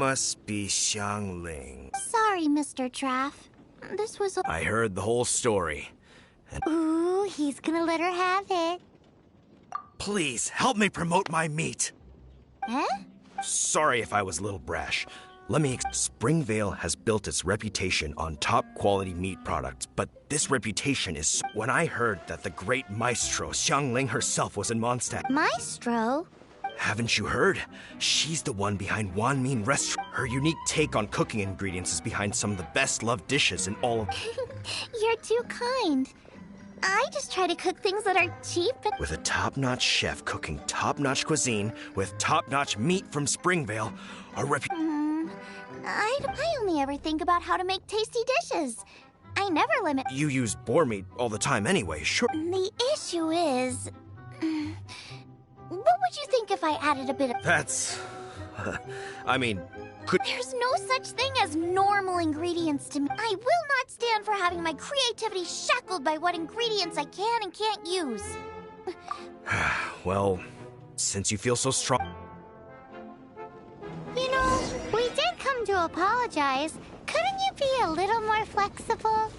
must be Xiangling. Sorry, Mr. Traff. This was I heard the whole story. Ooh, he's gonna let her have it. Please, help me promote my meat. Huh? Sorry if I was a little brash. Springvale has built its reputation on top-quality meat products, but this reputation is... When I heard that the great maestro Xiangling herself was in Monstadt... Maestro? Haven't you heard? She's the one behind Wanmin Restaurant. Her unique take on cooking ingredients is behind some of the best-loved dishes in all of... You're too kind. I just try to cook things that are cheap and... With a top-notch chef cooking top-notch cuisine with top-notch meat from Springvale, a I only ever think about how to make tasty dishes. I never limit... You use boar meat all the time anyway, sure. The issue is... What would you think if I added a bit of... That's... I mean, could... There's no such thing as normal ingredients to me. I will not stand for having my creativity shackled by what ingredients I can and can't use. Well, since you feel so strong... You know, we did come to apologize. Couldn't you be a little more flexible?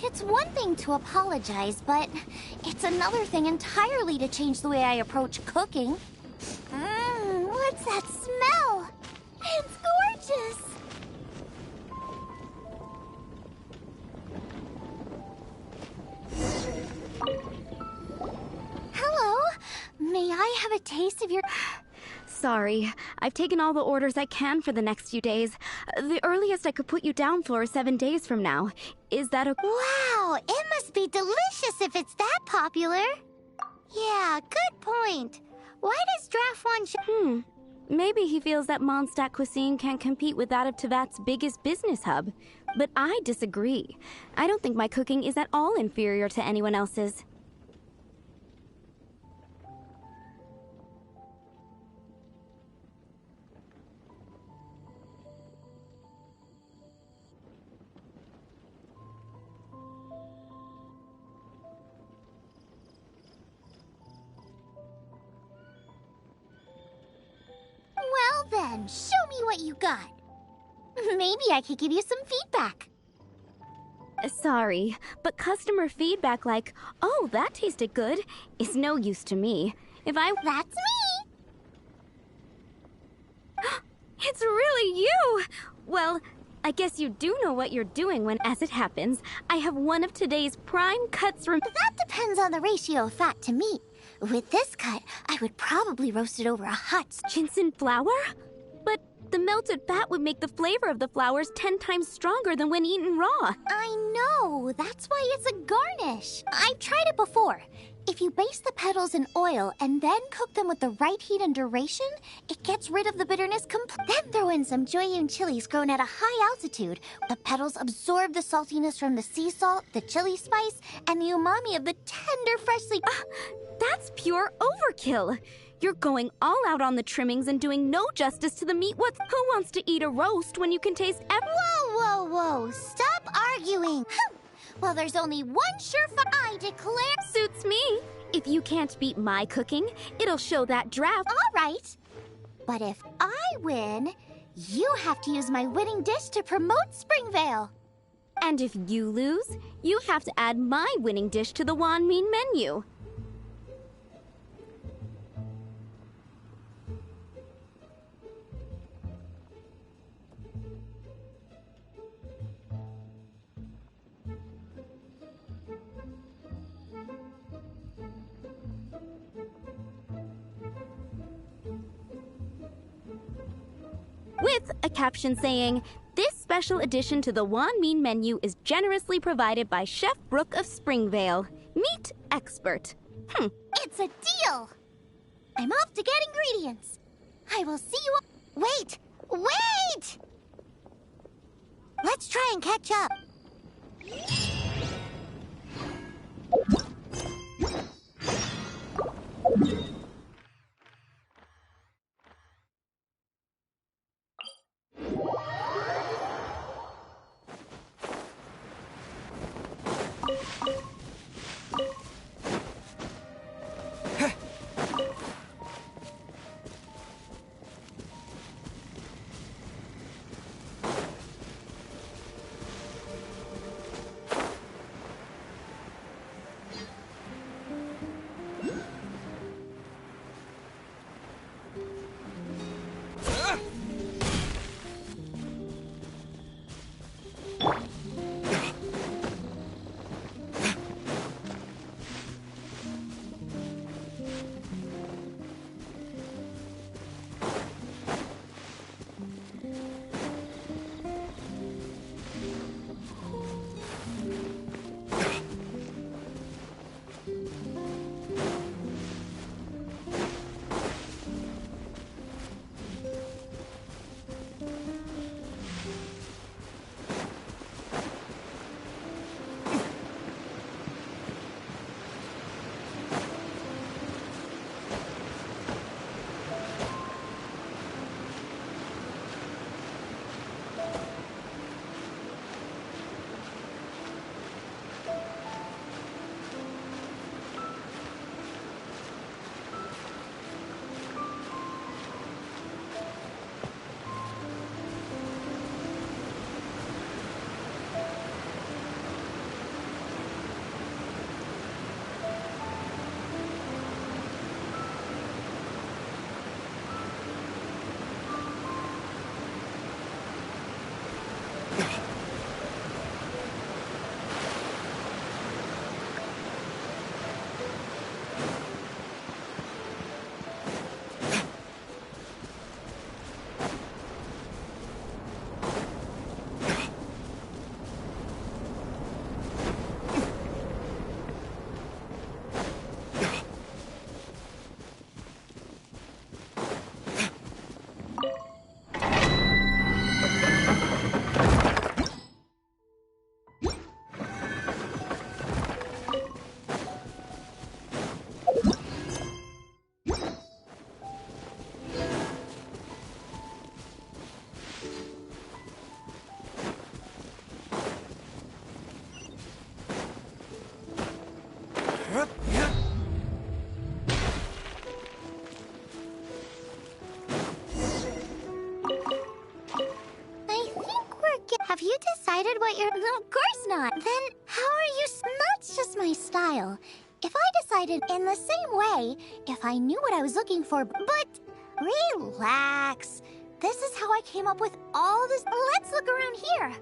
It's one thing to apologize, but it's another thing entirely to change the way I approach cooking. What's that smell? It's gorgeous! Hello? May I have a taste of your... Sorry, I've taken all the orders I can for the next few days. The earliest I could put you down for is 7 days from now. Is that okay? Wow, it must be delicious if it's that popular. Yeah, good point. Why does Draft want... Maybe he feels that Monstadt cuisine can't compete with that of Tevat's biggest business hub. But I disagree. I don't think my cooking is at all inferior to anyone else's. Well then, show me what you got. Maybe I could give you some feedback. Sorry, but customer feedback like, "Oh, that tasted good," is no use to me. If I... That's me! It's really you! Well, I guess you do know what you're doing when, as it happens, I have one of today's prime cuts from... That depends on the ratio of fat to meat. With this cut, I would probably roast it over a hot... Ginseng flour? But the melted fat would make the flavor of the flowers 10 times stronger than when eaten raw. I know, that's why it's a garnish. I've tried it before. If you baste the petals in oil and then cook them with the right heat and duration, it gets rid of the bitterness completely. Then throw in some Joyun chilies grown at a high altitude. The petals absorb the saltiness from the sea salt, the chili spice, and the umami of the tender, freshly... That's pure overkill. You're going all out on the trimmings and doing no justice to the meat. Who wants to eat a roast when you can taste Whoa, whoa, whoa. Stop arguing. Well, there's only one surefire, I declare. Suits me. If you can't beat my cooking, it'll show that draft. All right. But if I win, you have to use my winning dish to promote Springvale. And if you lose, you have to add my winning dish to the Wanmin menu. With a caption saying, "This special addition to the Wanmin menu is generously provided by Chef Brooke of Springvale, meat expert." It's a deal. I'm off to get ingredients. I will see you... Wait! Wait! Let's try and catch up. decided what you're... Of course not. Then how are you... That's just my style. If I decided in the same way, if I knew what I was looking for, but... Relax. This is how I came up with all this... Let's look around here.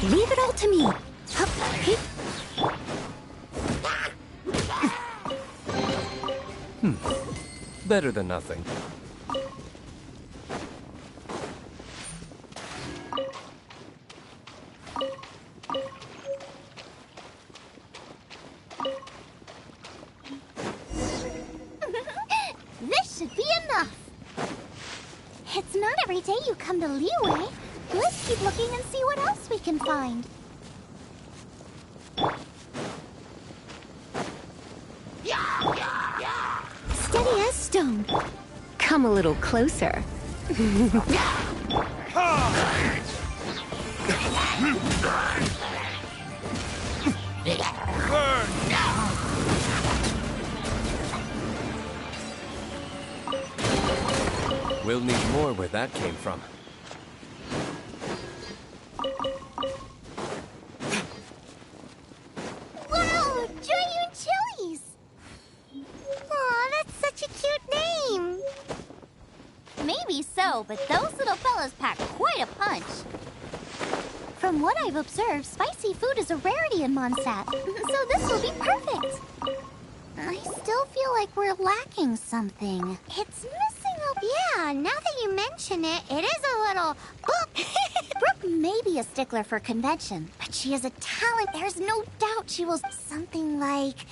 Leave it all to me. Better than nothing. This should be enough. It's not every day you come to Liyue. Let's keep looking and see what else we can find. Steady as stone. Come a little closer. We'll need more where that came from. Wow, Giant Chilies! Aw, that's such a cute name. Maybe so, but those little fellas pack quite a punch. From what I've observed, spicy food is a rarity in Monstadt, so this will be perfect. I still feel like we're lacking something. It's missing a... Yeah, now that you mention it, it is a little... Brooke may be a stickler for convention, but she has a talent. There's no doubt she will... Something like...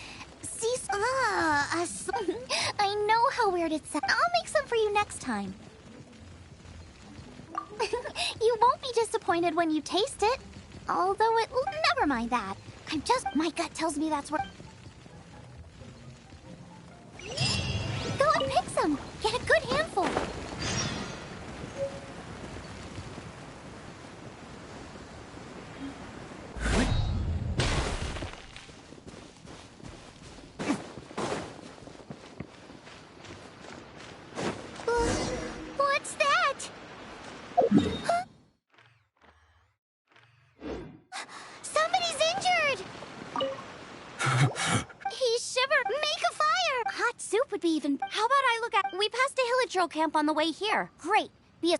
I know how weird it sounds. I'll make some for you next time. You won't be disappointed when you taste it. Although it... Never mind that. I'm just... My gut tells me that's where... Go and pick some. Get a good handful. What's that? Huh? Somebody's injured! He shivered. Make a fire! Hot soup would be even... How about I look at... We passed a Hillitro camp on the way here. Great. Be a...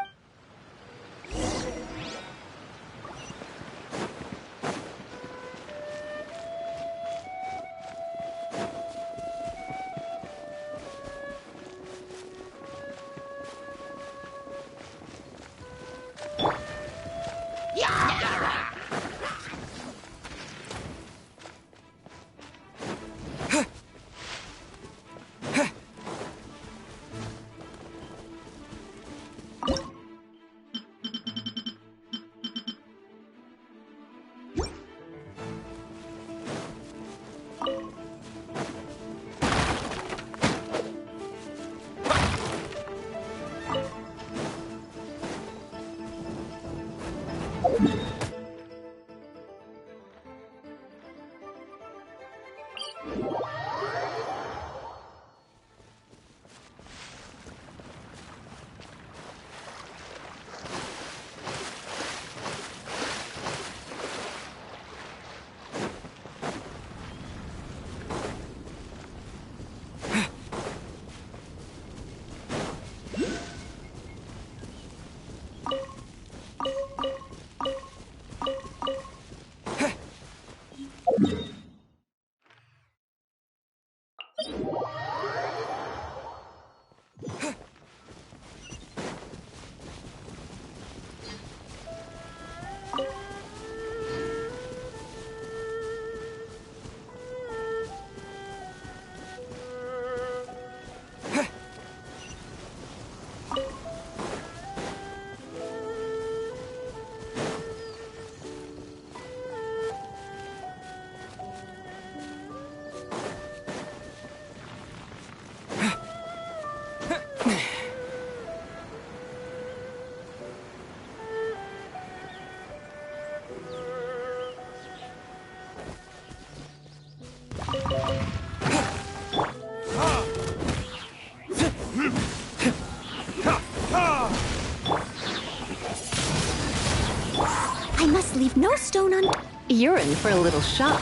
Leave no stone un- You're in for a little shock.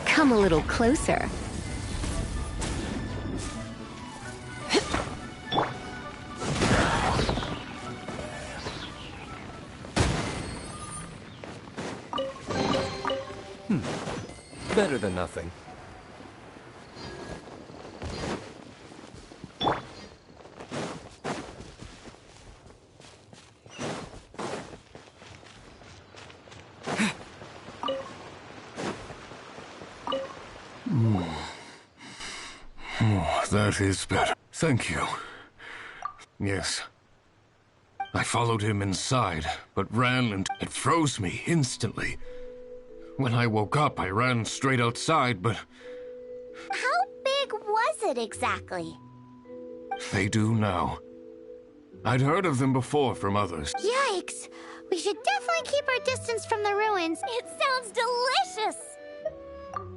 Come a little closer. Better than nothing. That is better. Thank you. Yes. I followed him inside, but ran and it froze me instantly. When I woke up, I ran straight outside, but How big was it exactly? they do now. I'd heard of them before from others. Yikes! We should definitely keep our distance from the ruins. It sounds delicious!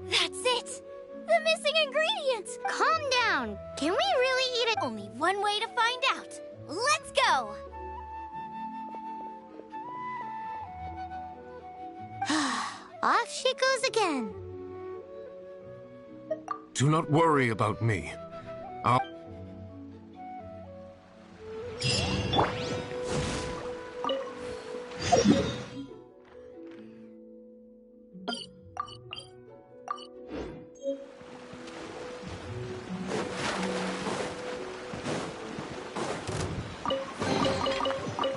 That's it! The missing ingredient! Calm down. Can we really eat it? Only one way to find out. Let's go! Off she goes again. Do not worry about me.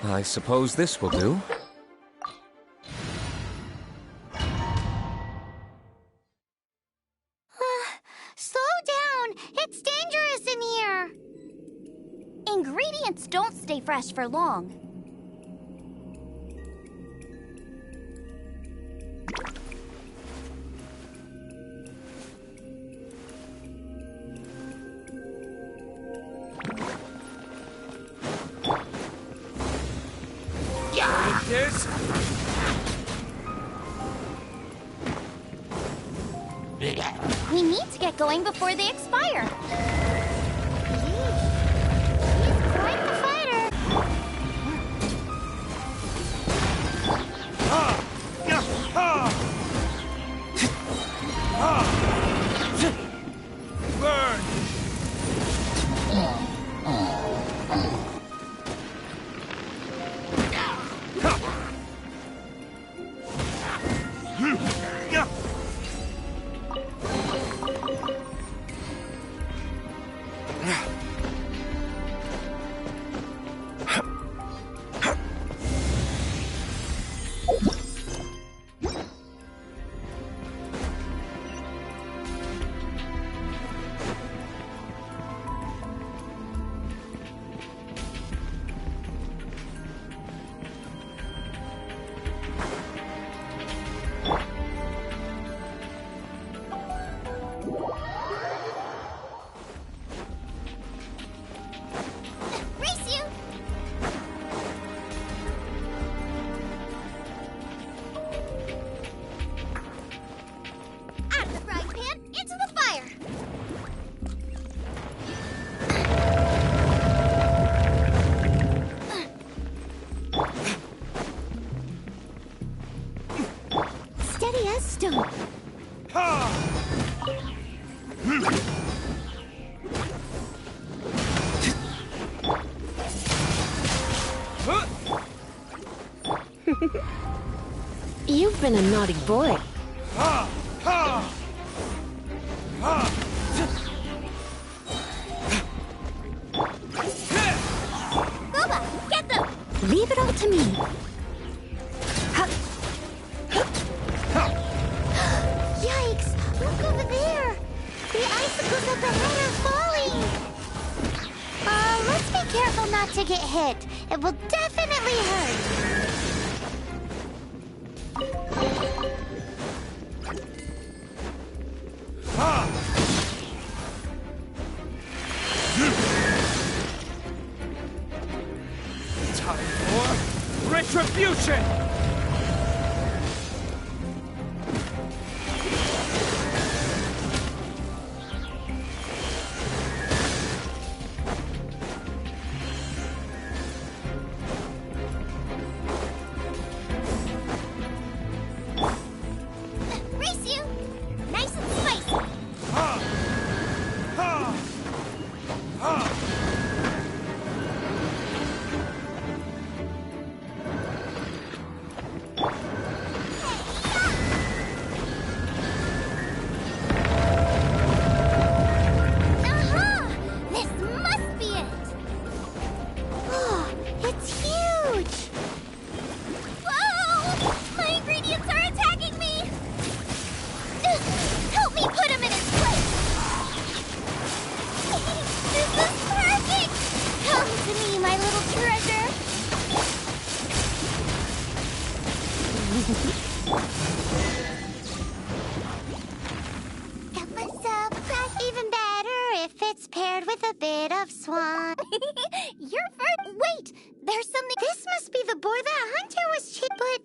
I suppose this will do. Slow down! It's dangerous in here! Ingredients don't stay fresh for long. This? We need to get going before they expire. He's quite the fighter. Burn! Race you! Out of the frying pan, into the fire! Steady as stone. You've been a naughty boy. Boba, get them! Leave it all to me. Yikes! Look over there! The icicles at the head are falling! Let's be careful not to get hit. It will definitely hurt. Time for retribution! Race you! Nice and spicy. Aha! This must be it! Oh, it's huge! Whoa! My ingredients are attacking me! Help me put him in his place! This is perfect! Come to me, my little treasure! What's up? That's even better if it's paired with a bit of swan. You're first. Wait, there's something. This must be the boar that Hunter was but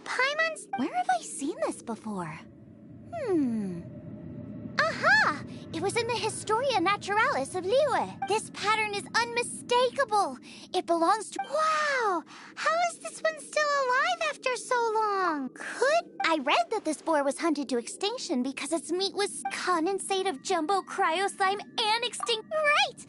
Paimon's. Where have I seen this before? Aha! It was in the Historia Naturalis of Liyue. This pattern is unmistakable. It belongs to. Wow! How is this one still alive after so long? I read that this boar was hunted to extinction because its meat was condensate of jumbo cryo slime and extinct. Right!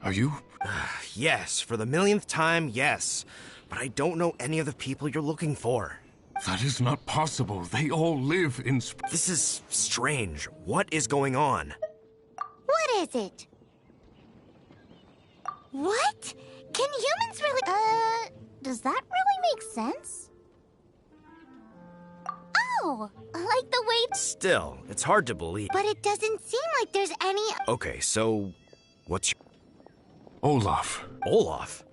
Are you? Yes, for the millionth time, yes. But I don't know any of the people you're looking for. That is not possible. They all live in This is strange. What is going on? What is it? What? Can humans really... does that really make sense? Oh, like the way... Still, it's hard to believe. But it doesn't seem like there's any... Okay, so what's your... Olaf. Olaf?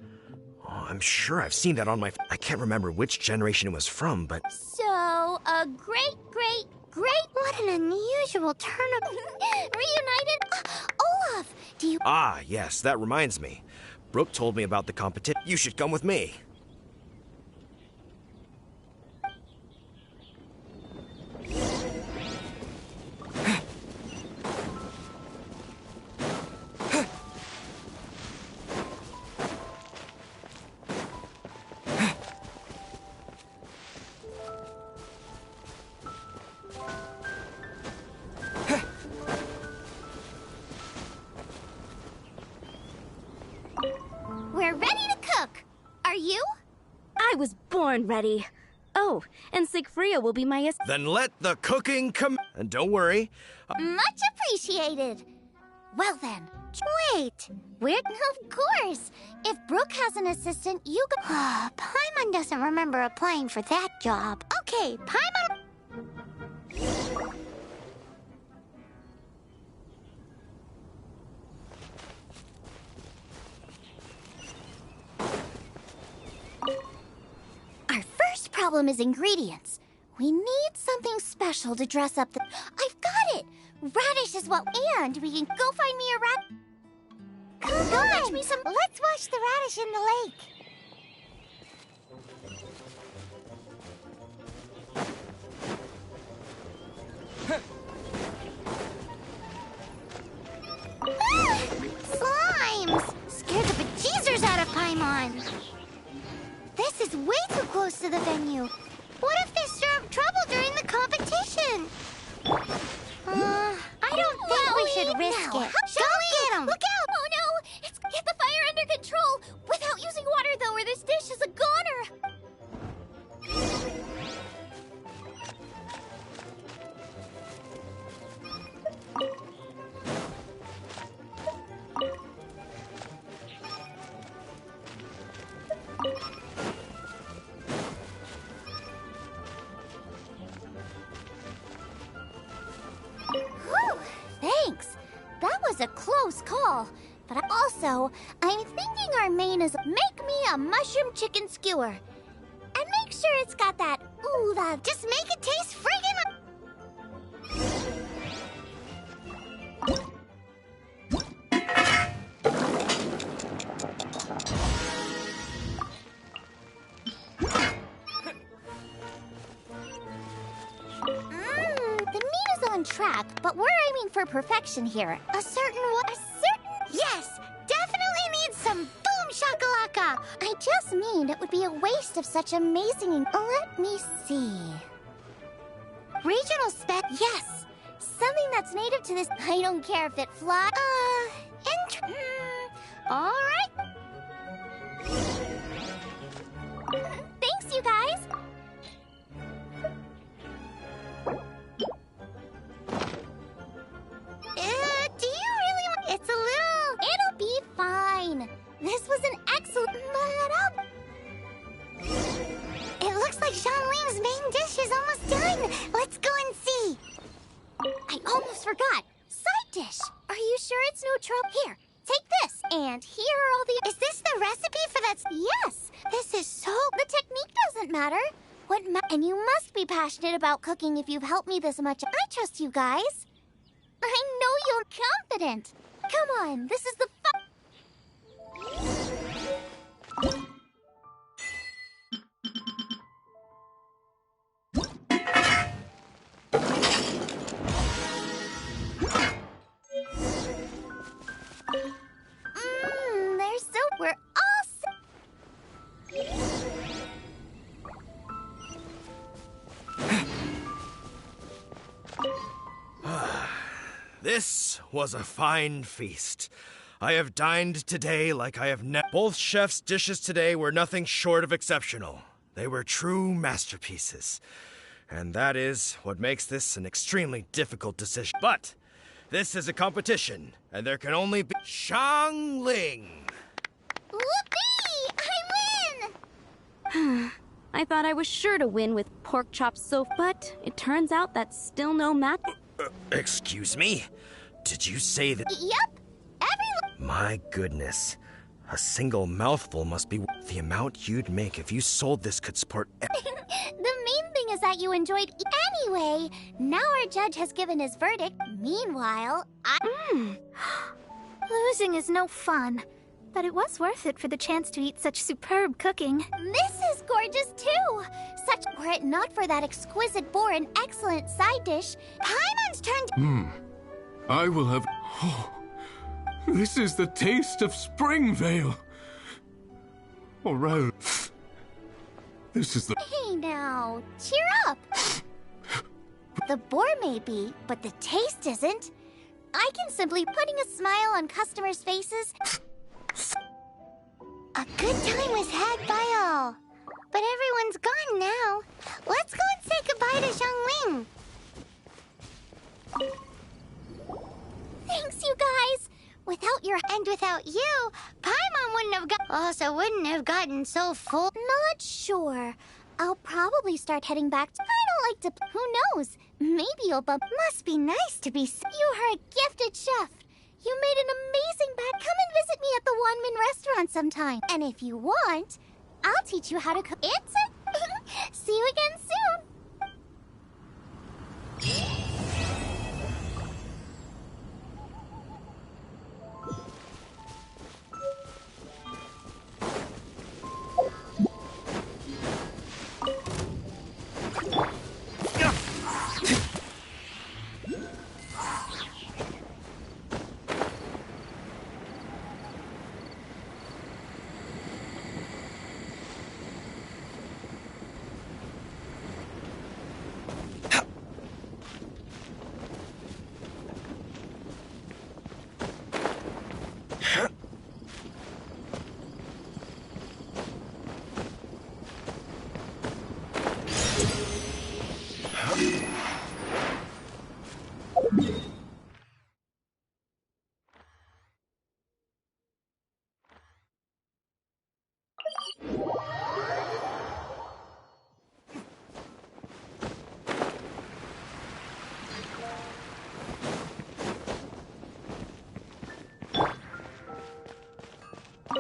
Oh, I'm sure I've seen that on my... I can't remember which generation it was from, but... So, a great... What an unusual turn of... Reunited? Olaf, do you... Ah, yes, that reminds me. Brooke told me about the competition. You should come with me. We're ready to cook. Are you? I was born ready. Oh, and Sigfria will be my Then let the cooking come... And don't worry. Much appreciated. Well then, wait. Of course. If Brooke has an assistant, you could... Paimon doesn't remember applying for that job. Okay, Paimon... problem is ingredients. We need something special to dress up the... I've got it! Radish is what... And we can go find me a rat... Come on! Fetch me some... Let's wash the radish in the lake. Slimes! Scared the bejesus out of Paimon. This is way too close to the venue. What if they stir up trouble during the competition? I don't think we should risk it. Go get them! Look out! Oh no! It's get the fire under control! Without using water though, or this dish is a goner! Whew, thanks. That was a close call. But I'm thinking our main is make me a mushroom chicken skewer. And make sure it's got that just make it taste friggin' the meat is on track, but we're aiming for perfection here. Yes! Definitely needs some boom shakalaka! I just mean it would be a waste of such amazing... Let me see... Regional spec... Yes! Something that's native to this... I don't care if it flies... Alright. Thanks, you guys! Do you really want... It's a little... It'll be fine. This was an excellent... It looks like Xiangli's main dish is almost done. Let's go and see. I almost forgot. Side dish. Are you sure it's no trouble? Here, take this. And here are all the... Is this the recipe for that... Yes. This is so... The technique doesn't matter. And you must be passionate about cooking if you've helped me this much. I trust you guys. I know you're confident. Come on, this is the we're all This was a fine feast. I have dined today like I have never. Both chefs' dishes today were nothing short of exceptional. They were true masterpieces. And that is what makes this an extremely difficult decision. But this is a competition, and there can only be Xiangling. Whoopee! I win! I thought I was sure to win with pork chop so, but it turns out that's still no match. Excuse me? Did you say that? Yep. My goodness. A single mouthful must be the amount you'd make if you sold this could support... The main thing is that you enjoyed... Anyway, now our judge has given his verdict. Meanwhile, Losing is no fun, but it was worth it for the chance to eat such superb cooking. This is gorgeous too! Were it not for that exquisite boar and excellent side dish, Paimon's turned... I will have... Oh, this is the taste of Springvale. Or rather, this is the... Hey now, cheer up! The boar may be, but the taste isn't. I can simply putting a smile on customers' faces. A good time was had by all. But everyone's gone now. Let's go and say goodbye to Xiangling. Thanks, you guys. Without you, Paimon wouldn't have gotten so full. Not sure. I'll probably start heading back. I don't like to... Who knows? Maybe you'll bump... Must be nice to be... You are a gifted chef. You made an amazing batch. Come and visit me at the Wanmin restaurant sometime. And if you want, I'll teach you how to cook. It's a... see you again soon.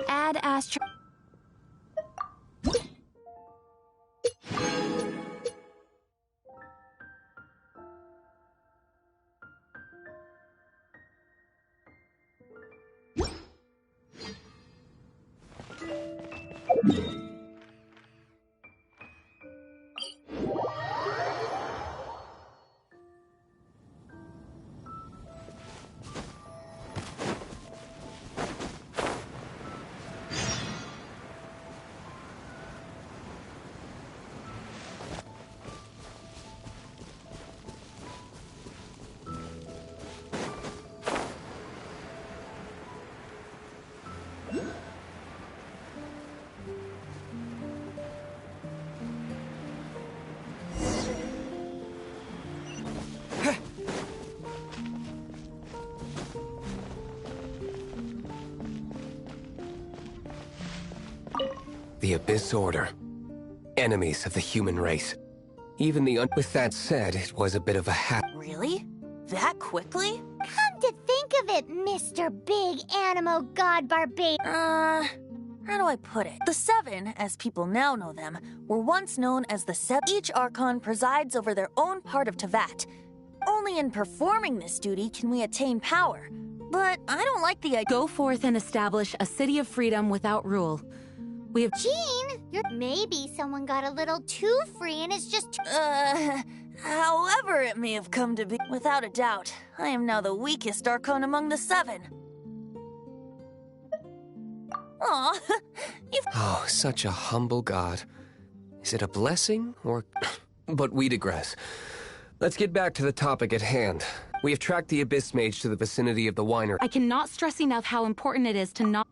Add astro... The Abyss Order. Enemies of the human race. Even the With that said, it was a bit of a Really? That quickly? Come to think of it, Mr. Big Animo God Barbarian. How do I put it? The Seven, as people now know them, were once known as the Seven. Each Archon presides over their own part of Tevat. Only in performing this duty can we attain power. But I don't like the idea. Go forth and establish a city of freedom without rule. We have... Jean, maybe someone got a little too free and is just... However it may have come to be, without a doubt, I am now the weakest Archon among the Seven. Aw, you've... Oh, such a humble god. Is it a blessing, or... But we digress. Let's get back to the topic at hand. We have tracked the Abyss Mage to the vicinity of the winery. I cannot stress enough how important it is to not...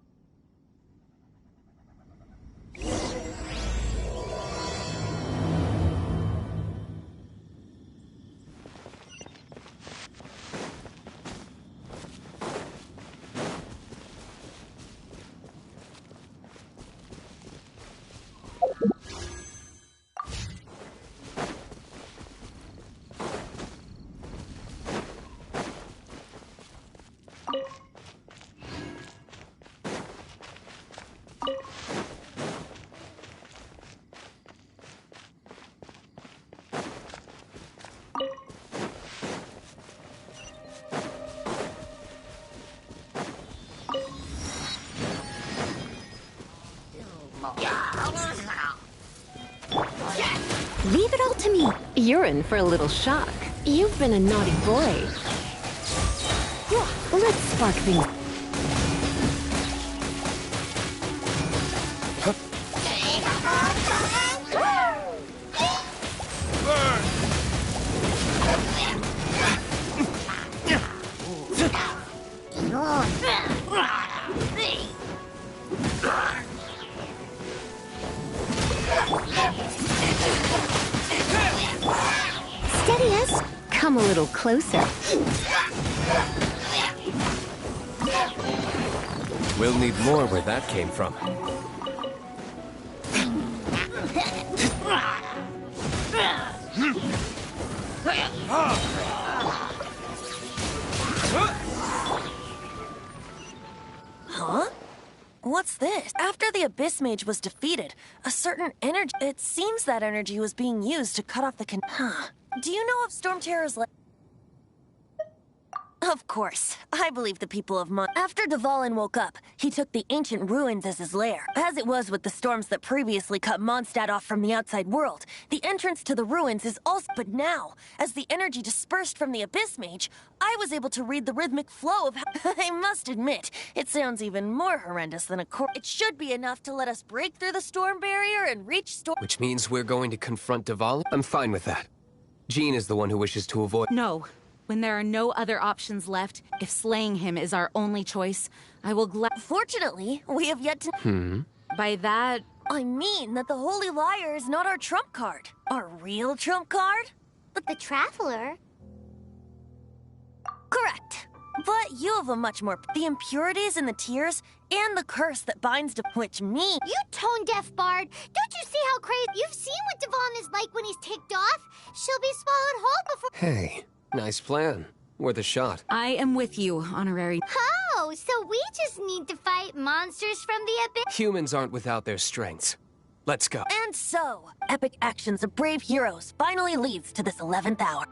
Leave it all to me. You're in for a little shock. You've been a naughty boy. Let's spark things. Steady as. Come a little closer. We'll need more where that came from. Huh? What's this? After the Abyss Mage was defeated, a certain energy... It seems that energy was being used to cut off the Do you know of Storm Terror's... Of course. I believe the people of After Dvalin woke up, he took the ancient ruins as his lair. As it was with the storms that previously cut Monstadt off from the outside world, the entrance to the ruins is also... But now, as the energy dispersed from the Abyss Mage, I was able to read the rhythmic flow of... I must admit, it sounds even more horrendous than a It should be enough to let us break through the storm barrier and reach Which means we're going to confront Dvalin? I'm fine with that. Jean is the one who wishes to avoid... No. When there are no other options left, if slaying him is our only choice, I will Fortunately, we have yet to... By that... I mean that the Holy Liar is not our trump card. Our real trump card? But the Traveler... Correct. But you have a much more... The impurities in the tears and the curse that binds to... Which means... You tone-deaf bard! Don't you see how crazy... You've seen what Dvalin is like when he's ticked off? She'll be swallowed whole before... Hey, nice plan. Worth a shot. I am with you, Honorary. Oh, so we just need to fight monsters from the abyss? Humans aren't without their strengths. Let's go. And so, epic actions of brave heroes finally leads to this 11th hour.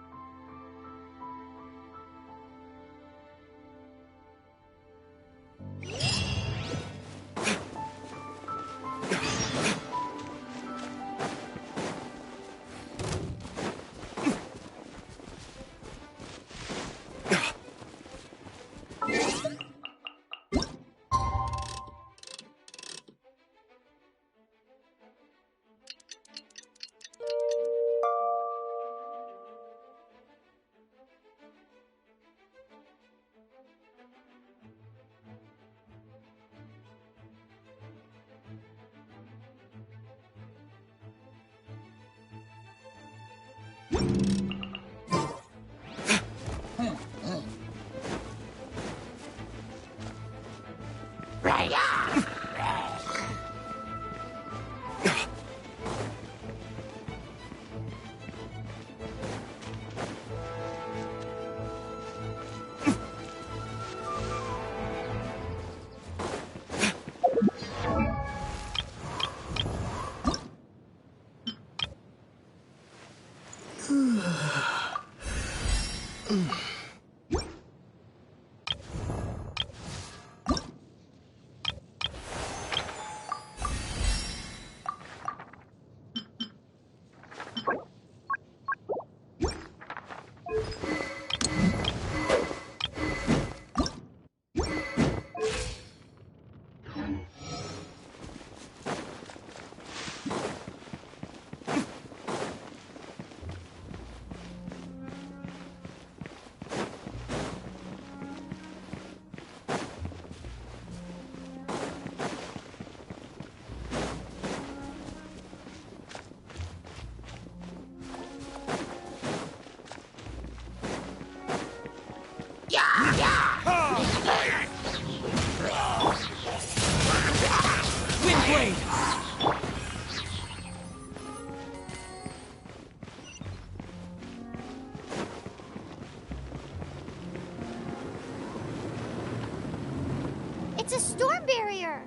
It's a storm barrier.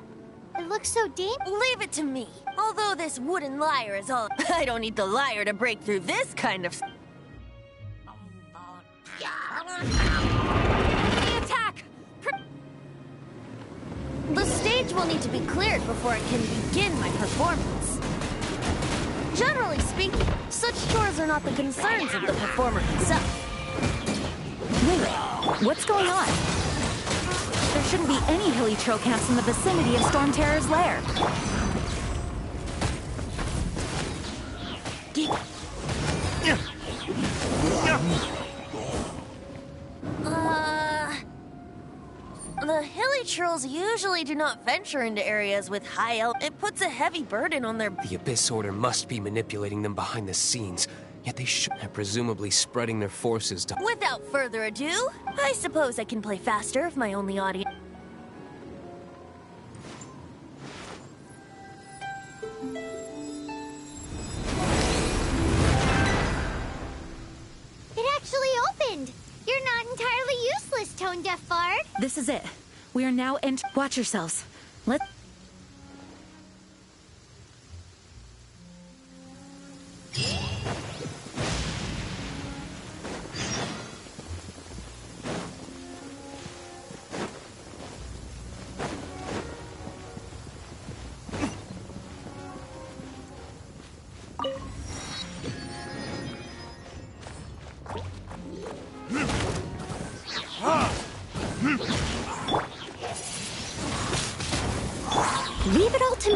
It looks so deep. Leave it to me. Although this wooden lyre is all... I don't need the lyre to break through this kind of... The attack! The stage will need to be cleared before I can begin my performance. Generally speaking, such chores are not the concerns of the performer himself. Wait, what's going on? There shouldn't be any hilly troll camps in the vicinity of Storm Terror's lair. The hilly trolls usually do not venture into areas with high It puts a heavy burden on their... The Abyss Order must be manipulating them behind the scenes, yet they should have presumably spreading their forces to... Without further ado, I suppose I can play faster if my only audience... It actually opened. You're not entirely useless, Tone Deaf Bard. This is it. We are now Watch yourselves. Let's... Leave it all to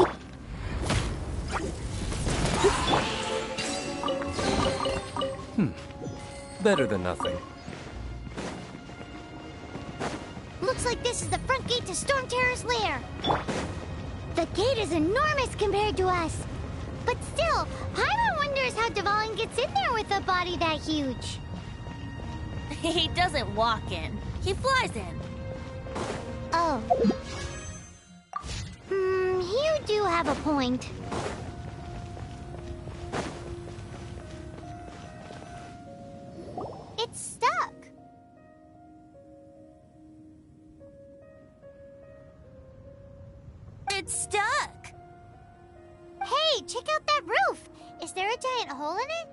me. Better than nothing. Looks like this is the front gate to Storm Terror's lair. The gate is enormous compared to us. But still, Paimon wonders how Dvalin gets in there with a body that huge. He doesn't walk in. He flies in. Oh. You do have a point. It's stuck. It's stuck. Hey, check out that roof. Is there a giant hole in it?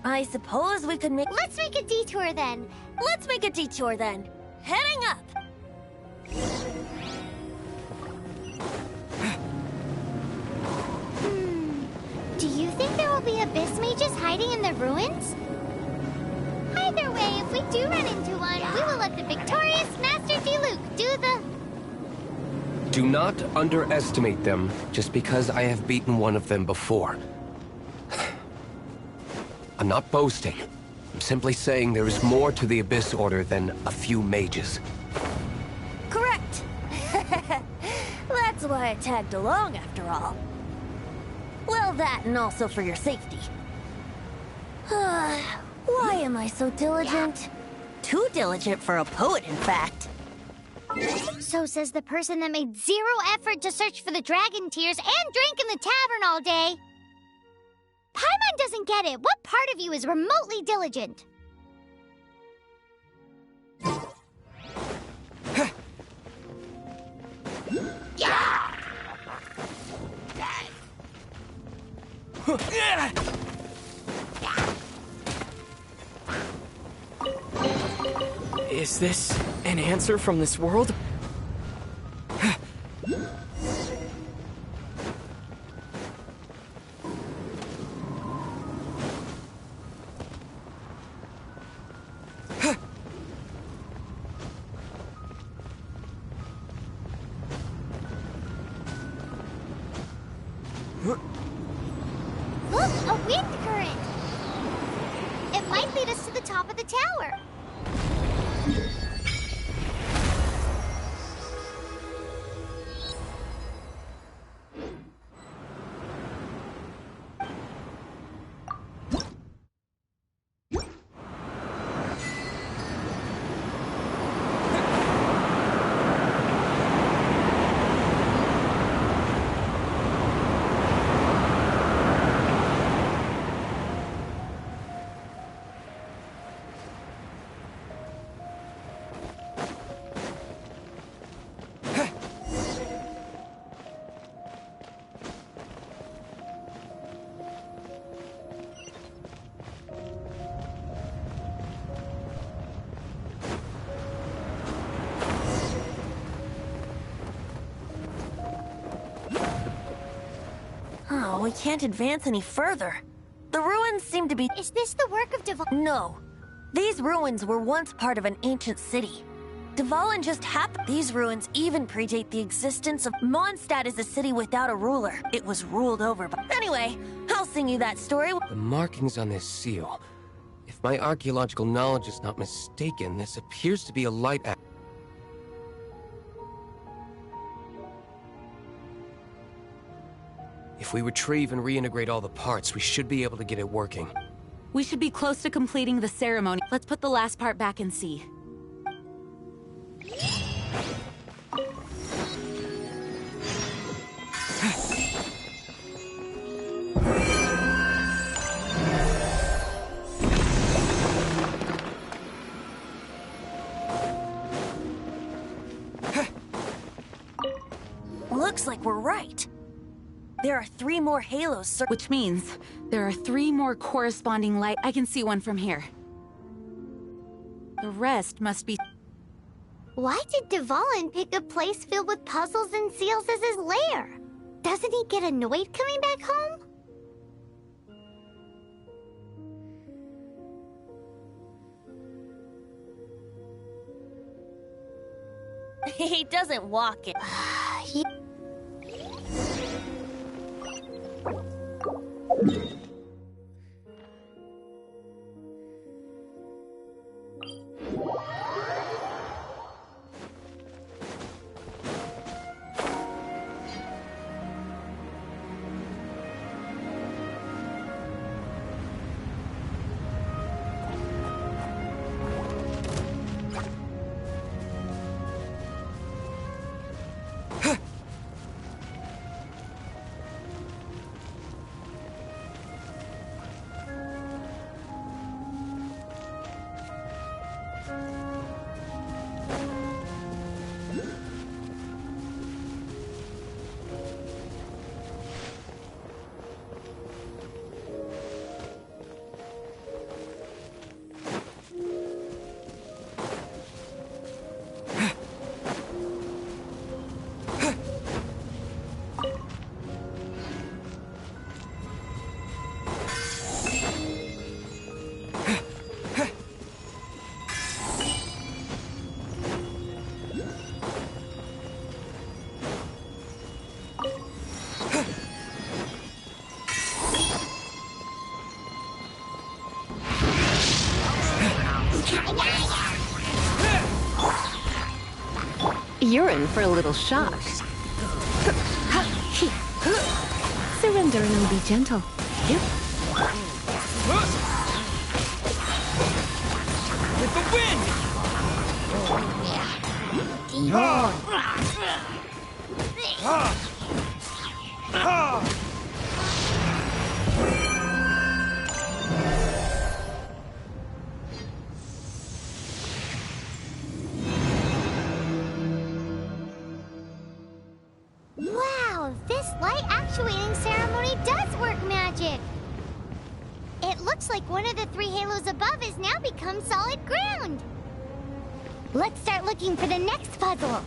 I suppose we could make... Let's make a detour then. Let's make a detour then. Heading up. Do you think there will be abyss mages hiding in the ruins? Either way, if we do run into one, we will let the victorious Master Diluc do the... Do not underestimate them just because I have beaten one of them before. I'm not boasting. I'm simply saying there is more to the Abyss Order than a few mages. Correct. That's why I tagged along after all. Well, that and also for your safety. Why am I so diligent? Too diligent for a poet, in fact. So says the person that made zero effort to search for the dragon tears and drank in the tavern all day. Paimon doesn't get it. What part of you is remotely diligent? Is this an answer from this world? Look, a wind current. It might lead us to the top of the tower. Oh, we can't advance any further. The ruins seem to be... Is this the work of Dvalin? No. These ruins were once part of an ancient city. Dvalin just happened. These ruins even predate the existence of... Monstadt is a city without a ruler. It was ruled over by... Anyway, I'll sing you that story. The markings on this seal. If my archaeological knowledge is not mistaken, this appears to be a light... If we retrieve and reintegrate all the parts, we should be able to get it working. We should be close to completing the ceremony. Let's put the last part back and see. Looks like we're right. There are 3 more halos, which means there are 3 more corresponding light. I can see one from here. The rest must be... Why did Dvalin pick a place filled with puzzles and seals as his lair? Doesn't he get annoyed coming back home? He doesn't walk it. You're in for a little shock. Surrender and I'll be gentle. Yep. With the wind! Wow, this light actuating ceremony does work magic! It looks like one of the 3 halos above has now become solid ground! Let's start looking for the next puzzle!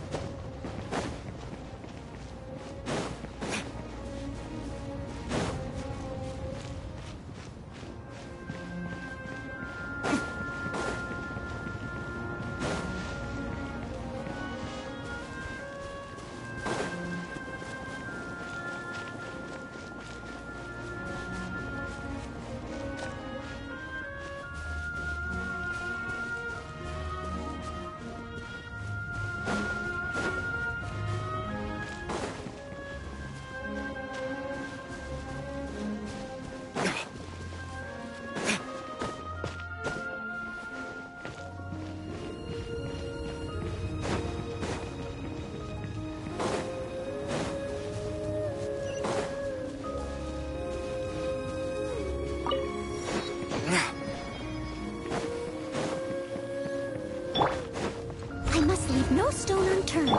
No stone unturned.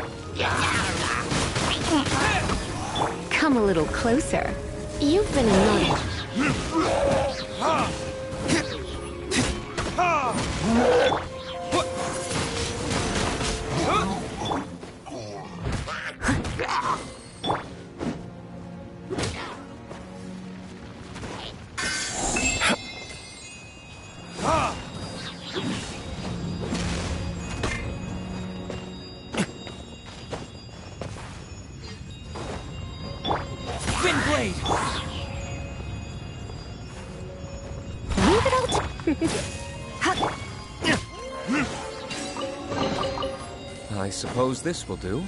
Come a little closer. You've been a naughty... I suppose this will do.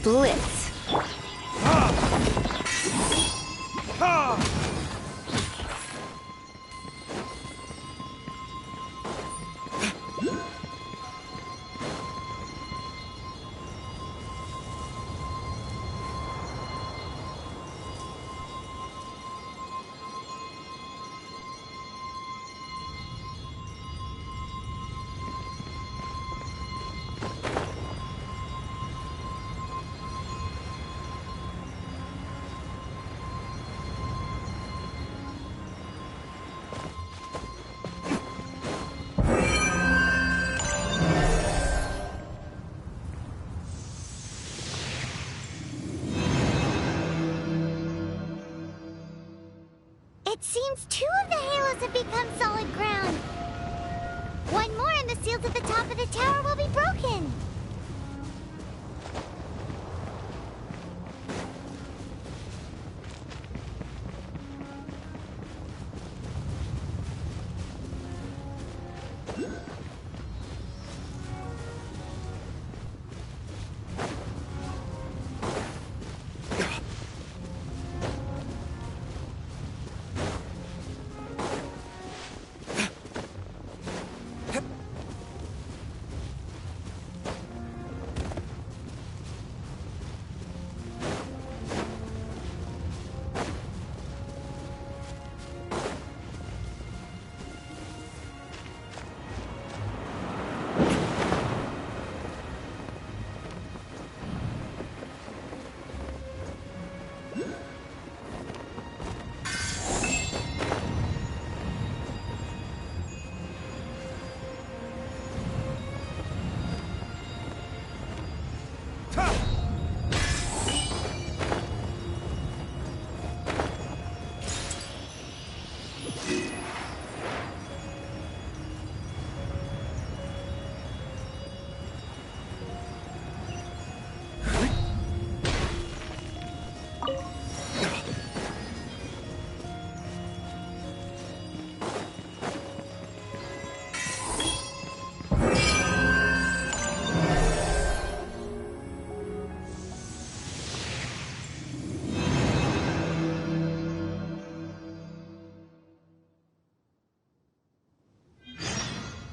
Blitz. It seems 2 of the halos have become solid ground. 1 more and the seals at the top of the tower will be broken.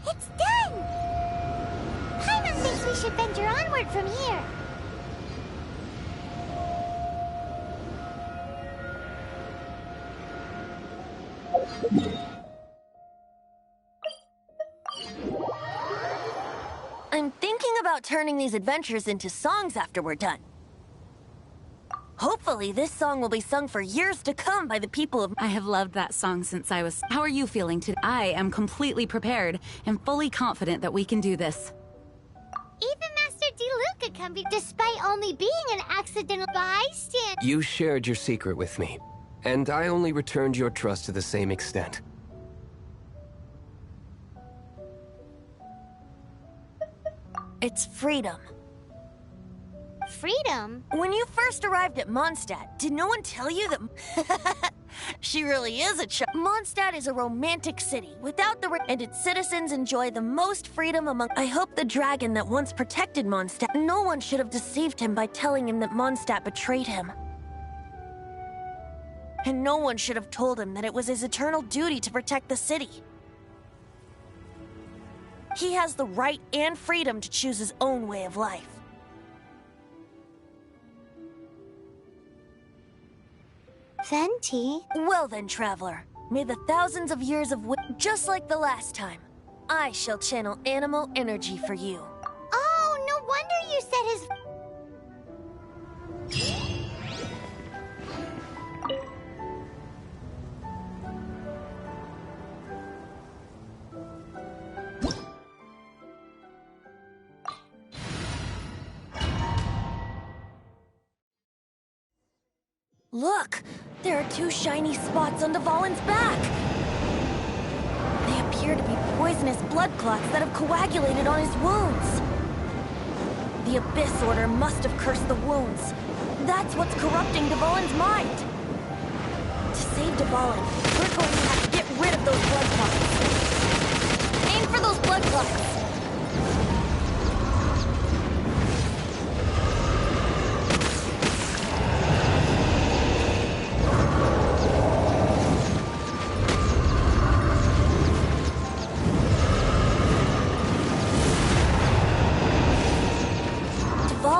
It's done! Paimon thinks we should venture onward from here. I'm thinking about turning these adventures into songs after we're done. Hopefully, this song will be sung for years to come by the people of... I have loved that song since I was... How are you feeling today? I am completely prepared and fully confident that we can do this. Even Master DeLuca can be, despite only being an accidental bystander. You shared your secret with me, and I only returned your trust to the same extent. It's freedom. Freedom? When you first arrived at Monstadt, did no one tell you that... She really is a Mondstadt is a romantic city without the... and its citizens enjoy the most freedom among... I hope the dragon that once protected Mondstadt... No one should have deceived him by telling him that Mondstadt betrayed him. And no one should have told him that it was his eternal duty to protect the city. He has the right and freedom to choose his own way of life. Venti? Well then, traveler, may the thousands of years of just like the last time, I shall channel animal energy for you. Oh, no wonder you said his... Look! There are 2 shiny spots on Dvalin's back! They appear to be poisonous blood clots that have coagulated on his wounds. The Abyss Order must have cursed the wounds. That's what's corrupting Dvalin's mind. To save Dvalin, we're going to have to get rid of those blood clots. Aim for those blood clots!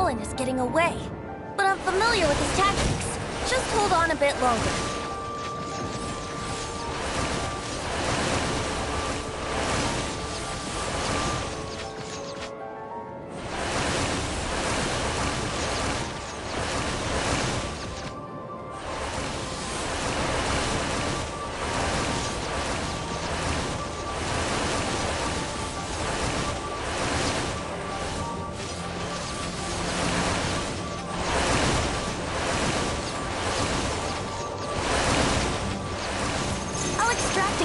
Volin is getting away. But I'm familiar with his tactics. Just hold on a bit longer.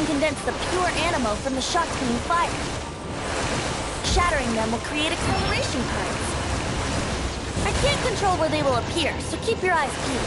Condense the pure animo from the shots being fired. Shattering them will create acceleration currents. I can't control where they will appear, so keep your eyes peeled.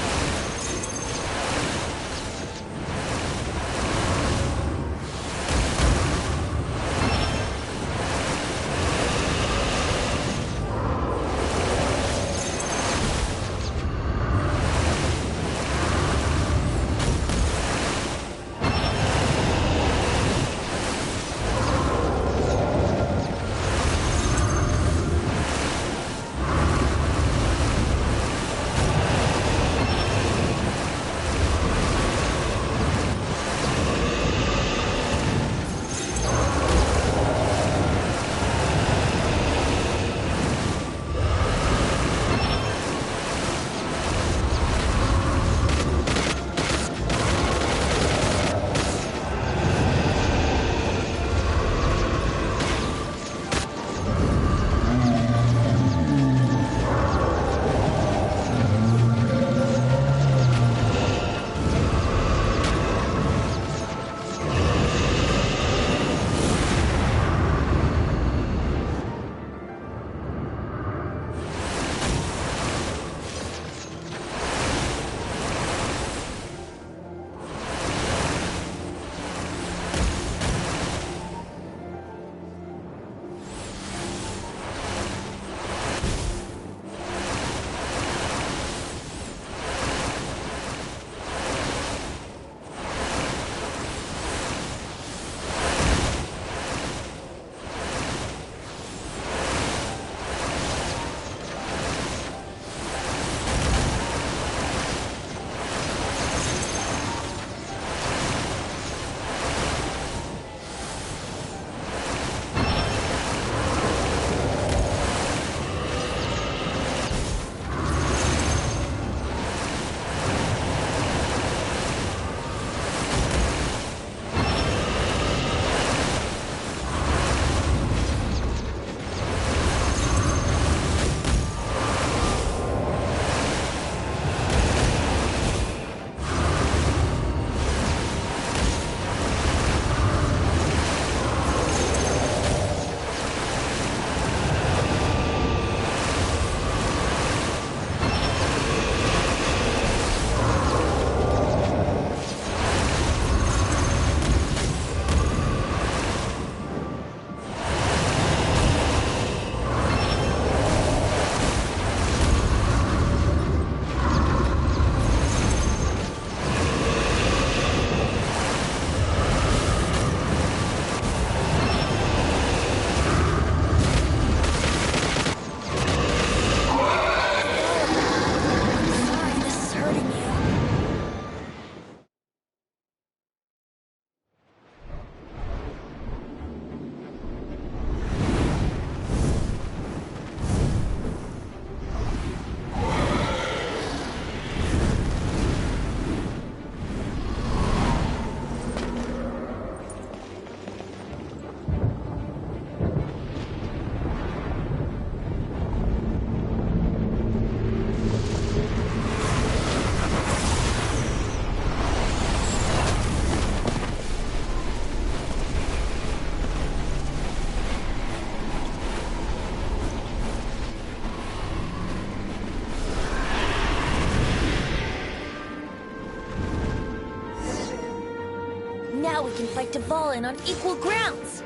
Now we can fight Volin on equal grounds.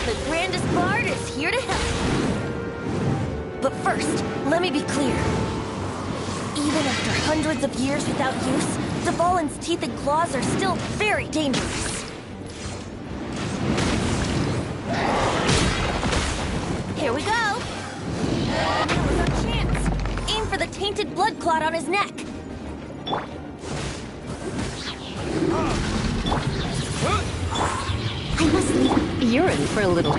The grandest bard is here to help. But first, let me be clear. Even after hundreds of years without use, Volin's teeth and claws are still very dangerous. Here we go. That was our chance. tainted blood clot on his neck. I must leave. You're in for a little...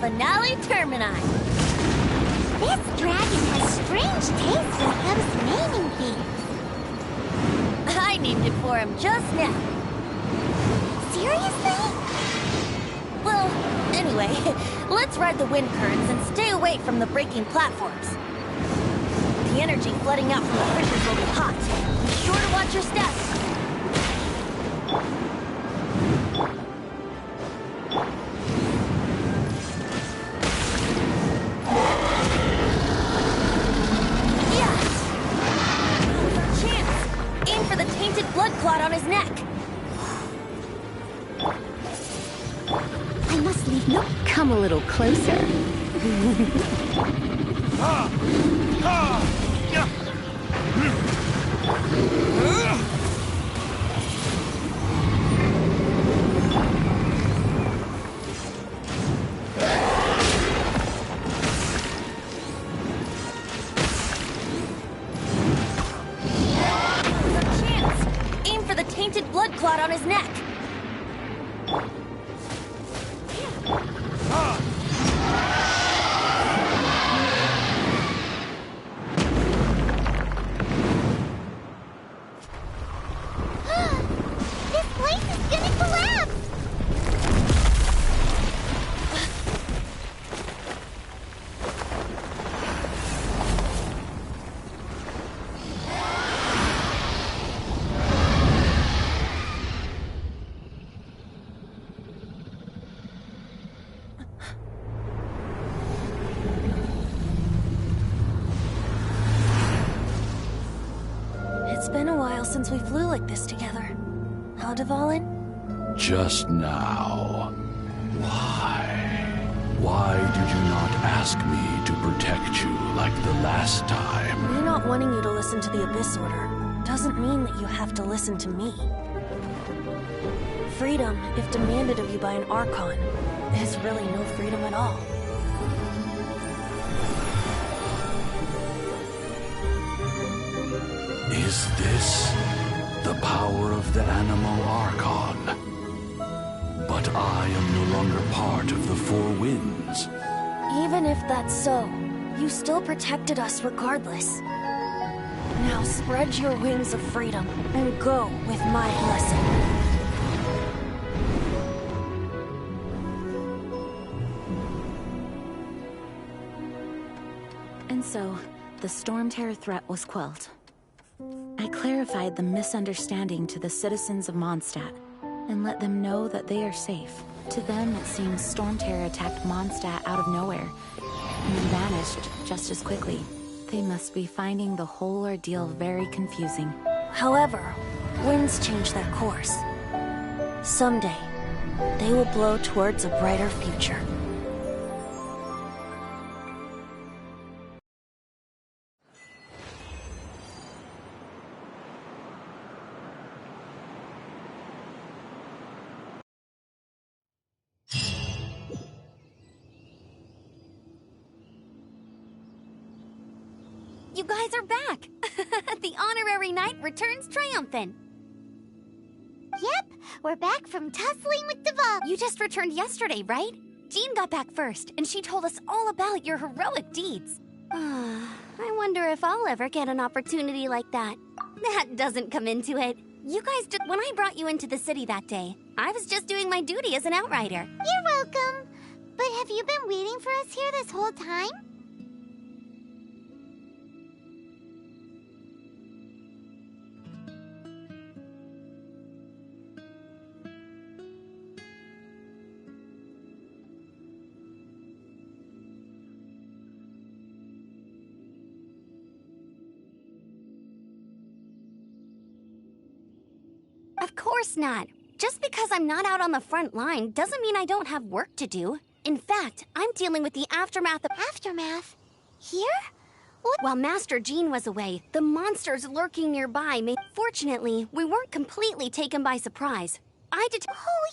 Finale Termini. This dragon has strange taste when it comes to naming things. I named it for him just now. Seriously? Well, anyway, let's ride the wind currents and stay away from the breaking platforms. The energy flooding out from the fissures will be hot. Be sure to watch your steps. Blood clot on his neck. I must leave. No, come a little closer. Blood clot on his neck. This place is gonna collapse! It's been a while since we flew like this together. How, Dvalin? Just now. Why? Why did you not ask me to protect you like the last time? Me not wanting you to listen to the Abyss Order doesn't mean that you have to listen to me. Freedom, if demanded of you by an Archon, is really no freedom at all. Is this the power of the Animo Archon? But I am no longer part of the Four Winds. Even if that's so, you still protected us regardless. Now spread your wings of freedom and go with my blessing. And so, the Storm Terror threat was quelled. I clarified the misunderstanding to the citizens of Monstadt, and let them know that they are safe. To them, it seems Storm Terror attacked Monstadt out of nowhere, and then vanished just as quickly. They must be finding the whole ordeal very confusing. However, winds change their course. Someday, they will blow towards a brighter future. You guys are back! The honorary knight returns triumphant. Yep, we're back from tussling with Dval. You just returned yesterday, right? Jean got back first, and she told us all about your heroic deeds. I wonder if I'll ever get an opportunity like that. That doesn't come into it. You guys did. When I brought you into the city that day, I was just doing my duty as an outrider. You're welcome. But have you been waiting for us here this whole time? course not. Just because I'm not out on the front line doesn't mean I don't have work to do. In fact, I'm dealing with the aftermath of— Aftermath? Here? While Master Jean was away, the monsters lurking nearby made— Fortunately, we weren't completely taken by surprise. Oh,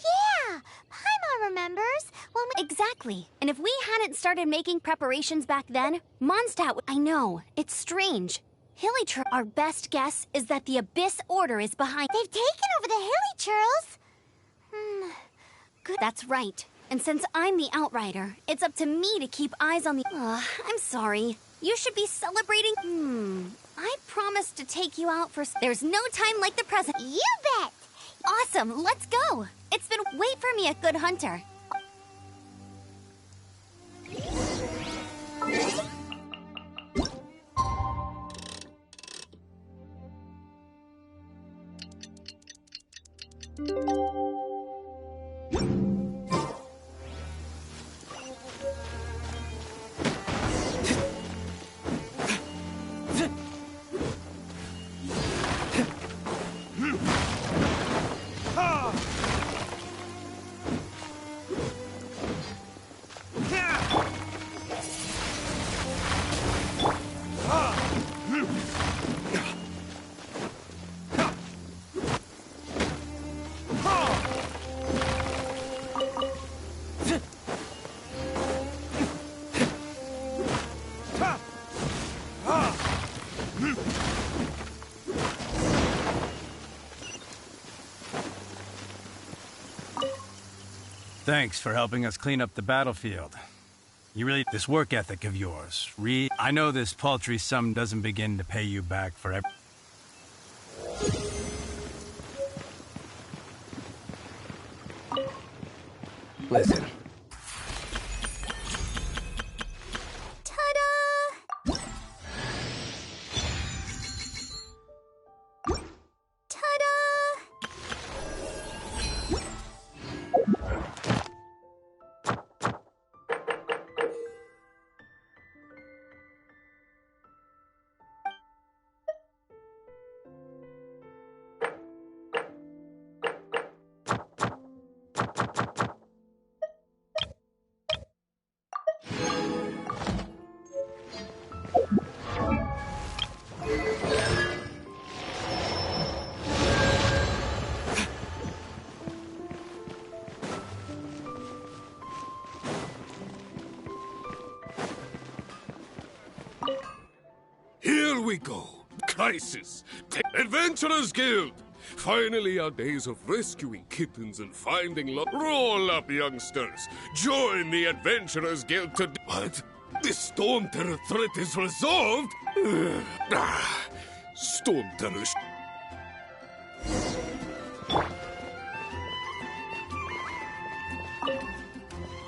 yeah! Paimon remembers when we— Exactly. And if we hadn't started making preparations back then, Monstadt would— I know, it's strange. Our best guess is that the Abyss Order is behind— They've taken over the Hilly-Churls! Good. That's right. And since I'm the Outrider, it's up to me to keep eyes on the— I'm sorry. You should be celebrating— I promised to take you out for— There's no time like the present. You bet! Awesome, let's go. It's been— Wait for me, a good hunter. Thanks for helping us clean up the battlefield. This work ethic of yours, I know this paltry sum doesn't begin to pay you back for every— Listen. Here we go. Crisis. Adventurers Guild. Finally, our days of rescuing kittens and finding love. Roll up, youngsters. Join the Adventurers Guild today. What? The Storm Terror threat is resolved? Storm Terror.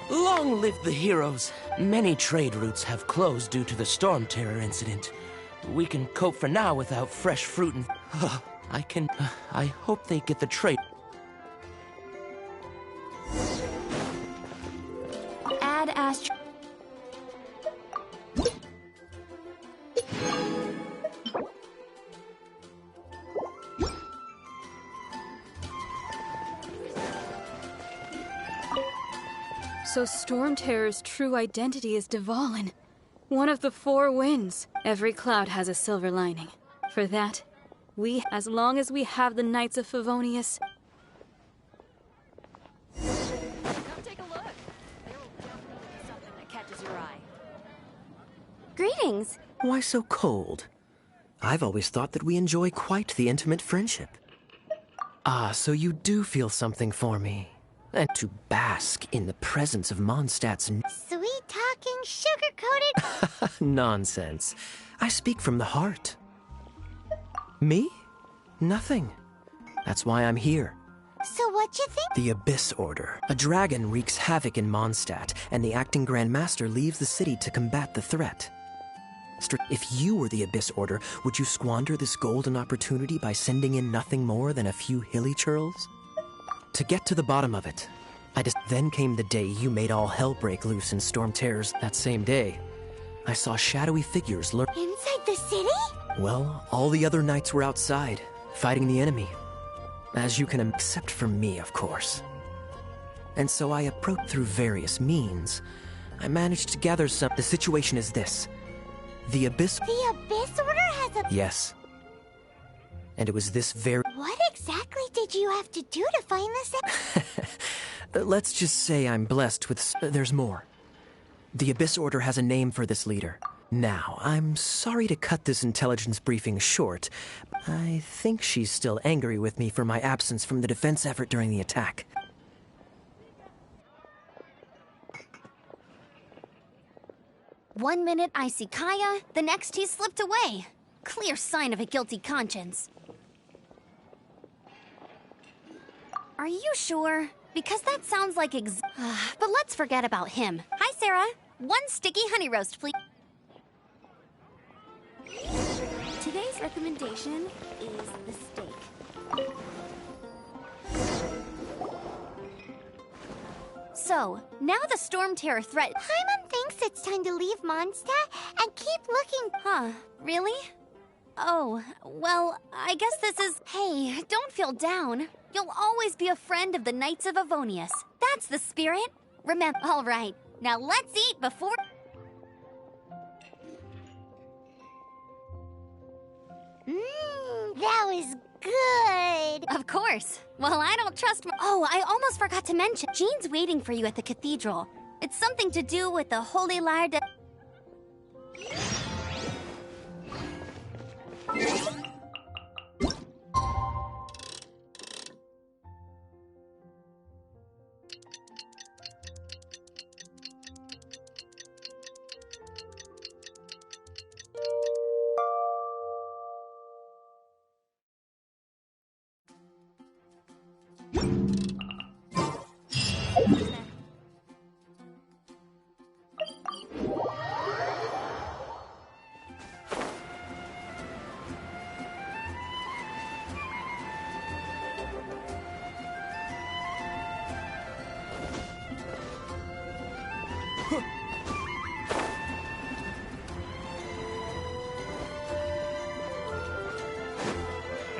Long live the heroes. Many trade routes have closed due to the Storm Terror incident. We can cope for now without fresh fruit and... I hope they get the trade. Add Astro... So Storm Terror's true identity is Dvalin, one of the four winds. Every cloud has a silver lining. For that, as long as we have the Knights of Favonius... Come take a look. There will definitely be something that catches your eye. Greetings. Why so cold? I've always thought that we enjoy quite the intimate friendship. Ah, so you do feel something for me. And to bask in the presence of Mondstadt's... Sweet-talking, sugar-coated... Nonsense. I speak from the heart. Me? Nothing. That's why I'm here. So what you think? The Abyss Order. A dragon wreaks havoc in Mondstadt, and the acting Grand Master leaves the city to combat the threat. If you were the Abyss Order, would you squander this golden opportunity by sending in nothing more than a few hilly churls? To get to the bottom of it, then came the day you made all hell break loose in Storm Terrors. That same day, I saw shadowy figures lurk... Inside the city? Well, all the other knights were outside, fighting the enemy. as you can except for me, of course. And so I approached through various means. I managed to gather some. The situation is this. The Abyss... The Abyss Order has a... Yes. And it was this very... What exactly did you have to do to find this? Let's just say I'm blessed with... There's more. The Abyss Order has a name for this leader. Now, I'm sorry to cut this intelligence briefing short. I think she's still angry with me for my absence from the defense effort during the attack. One minute I see Kaya, the next he's slipped away. Clear sign of a guilty conscience. Are you sure? Because that sounds like but let's forget about him. Hi, Sarah. One sticky honey roast, please. Today's recommendation is the steak. So, now the Storm Terror threat... Paimon thinks it's time to leave Monstadt and keep looking... Huh, really? Oh, well, I guess this is... Hey, don't feel down. You'll always be a friend of the Knights of Avonius. That's the spirit. Remember... All right, now let's eat before... That was good. Of course. Well, I don't trust... Oh, I almost forgot to mention. Jean's waiting for you at the cathedral. It's something to do with the Holy Lyre de...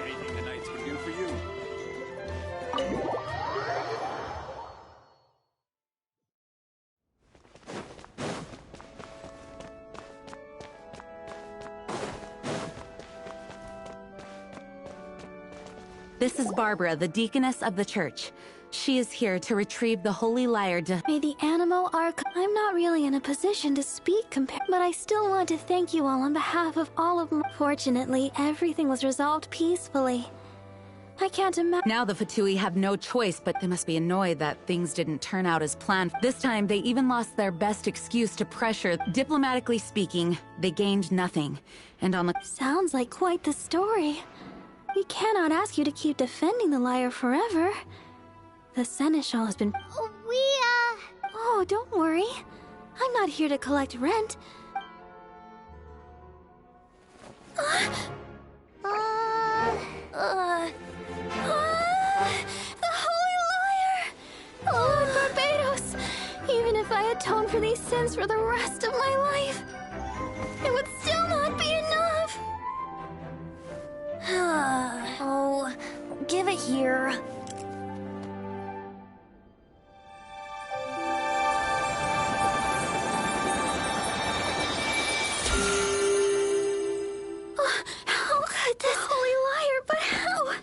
Anything the Knights can do for you? This is Barbara, the deaconess of the church. She is here to retrieve the Holy Lyre de... May the Animo Arc... I'm not really in a position to speak but I still want to thank you all on behalf of all of my... Fortunately, everything was resolved peacefully. I can't imagine... Now the Fatui have no choice, but they must be annoyed that things didn't turn out as planned. This time, they even lost their best excuse to pressure. Diplomatically speaking, they gained nothing. And on the... Sounds like quite the story. We cannot ask you to keep defending the lyre forever. The Seneschal has been... Oh, don't worry. I'm not here to collect rent. The Holy Lyre! Lord Barbados! Even if I atone for these sins for the rest of my life, it would still not be enough! Oh, give it here. How could this Holy Lyre, but how?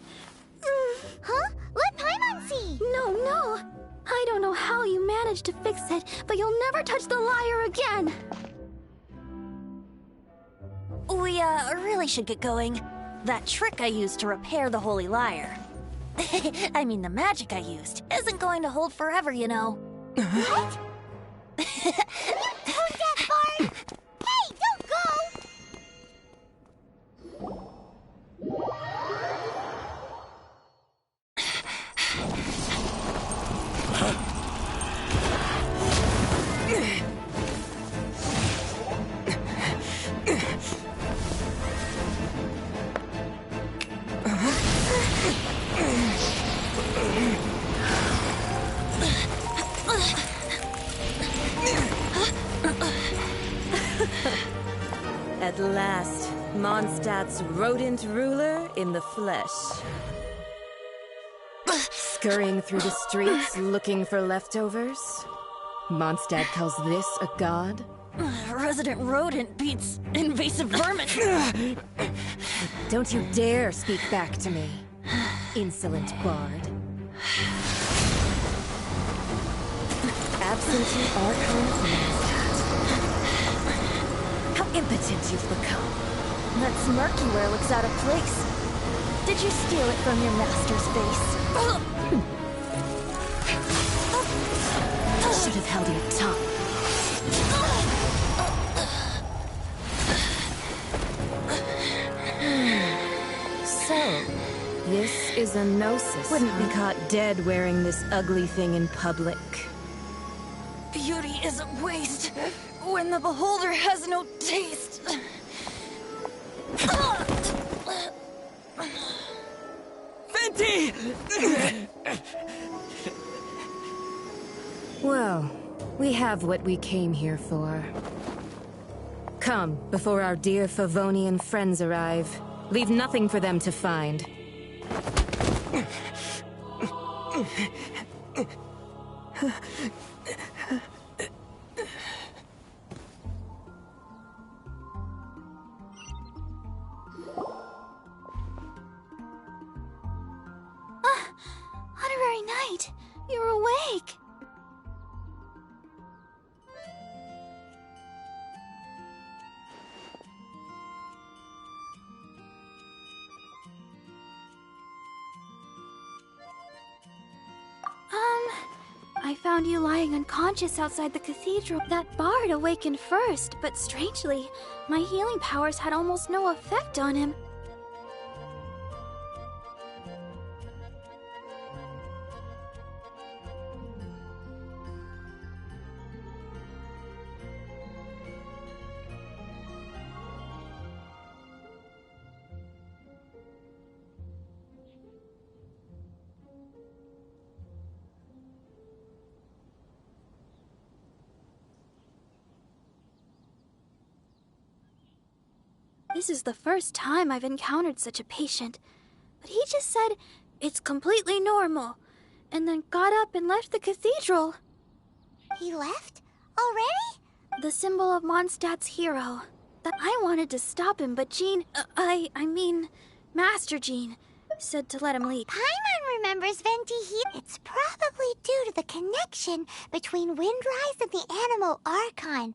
Huh? Let Paimon see! No. I don't know how you managed to fix it, but you'll never touch the lyre again! We, really should get going. That trick I used to repair the Holy Lyre. I mean, the magic I used isn't going to hold forever, you know. What? Who's that, Bard? Hey, don't go! At last, Mondstadt's rodent ruler in the flesh. Scurrying through the streets looking for leftovers? Monstadt calls this a god? Resident rodent beats invasive vermin. Don't you dare speak back to me, insolent bard. Absentee Archon of Monstadt. How impotent you've become. That smirk you wear looks out of place. Did you steal it from your master's face? Should have held your tongue. So, this is a gnosis. Wouldn't be caught dead wearing this ugly thing in public. Beauty is a waste when the beholder has no taste. Venti! Well, we have what we came here for. Come, before our dear Favonian friends arrive. Leave nothing for them to find. Honorary Knight, you're awake. I found you lying unconscious outside the cathedral. That bard awakened first, but strangely, my healing powers had almost no effect on him. This is the first time I've encountered such a patient, but he just said it's completely normal, and then got up and left the cathedral. He left? Already? The symbol of Mondstadt's hero. I wanted to stop him, but Jean, I mean, Master Jean, said to let him leave. Paimon remembers Venti here. It's probably due to the connection between Windrise and the Animal Archon.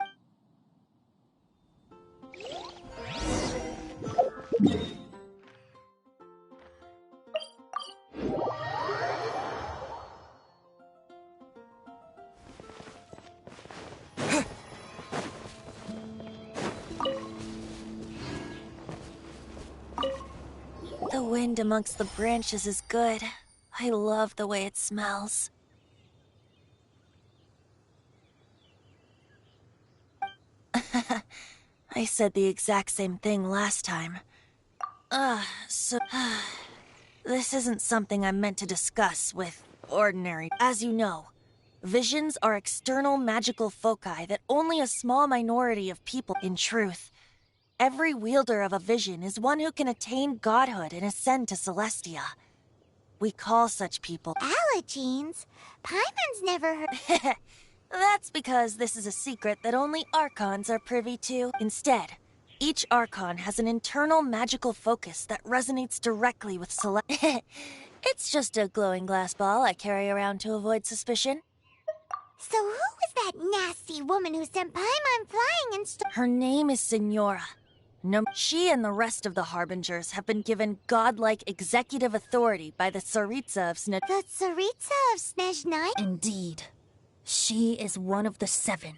The wind amongst the branches is good. I love the way it smells. I said the exact same thing last time. This isn't something I'm meant to discuss with ordinary. As you know, visions are external magical foci that only a small minority of people. In truth, every wielder of a vision is one who can attain godhood and ascend to Celestia. We call such people Allergenes? Paimon's never heard. That's because this is a secret that only Archons are privy to. Instead, each Archon has an internal magical focus that resonates directly with Celestia. It's just a glowing glass ball I carry around to avoid suspicion. So who was that nasty woman who sent Paimon flying and Her name is Signora. No, she and the rest of the Harbingers have been given godlike executive authority by the Tsaritsa of Snezh. The Tsaritsa of Snezh? Indeed. She is one of the Seven.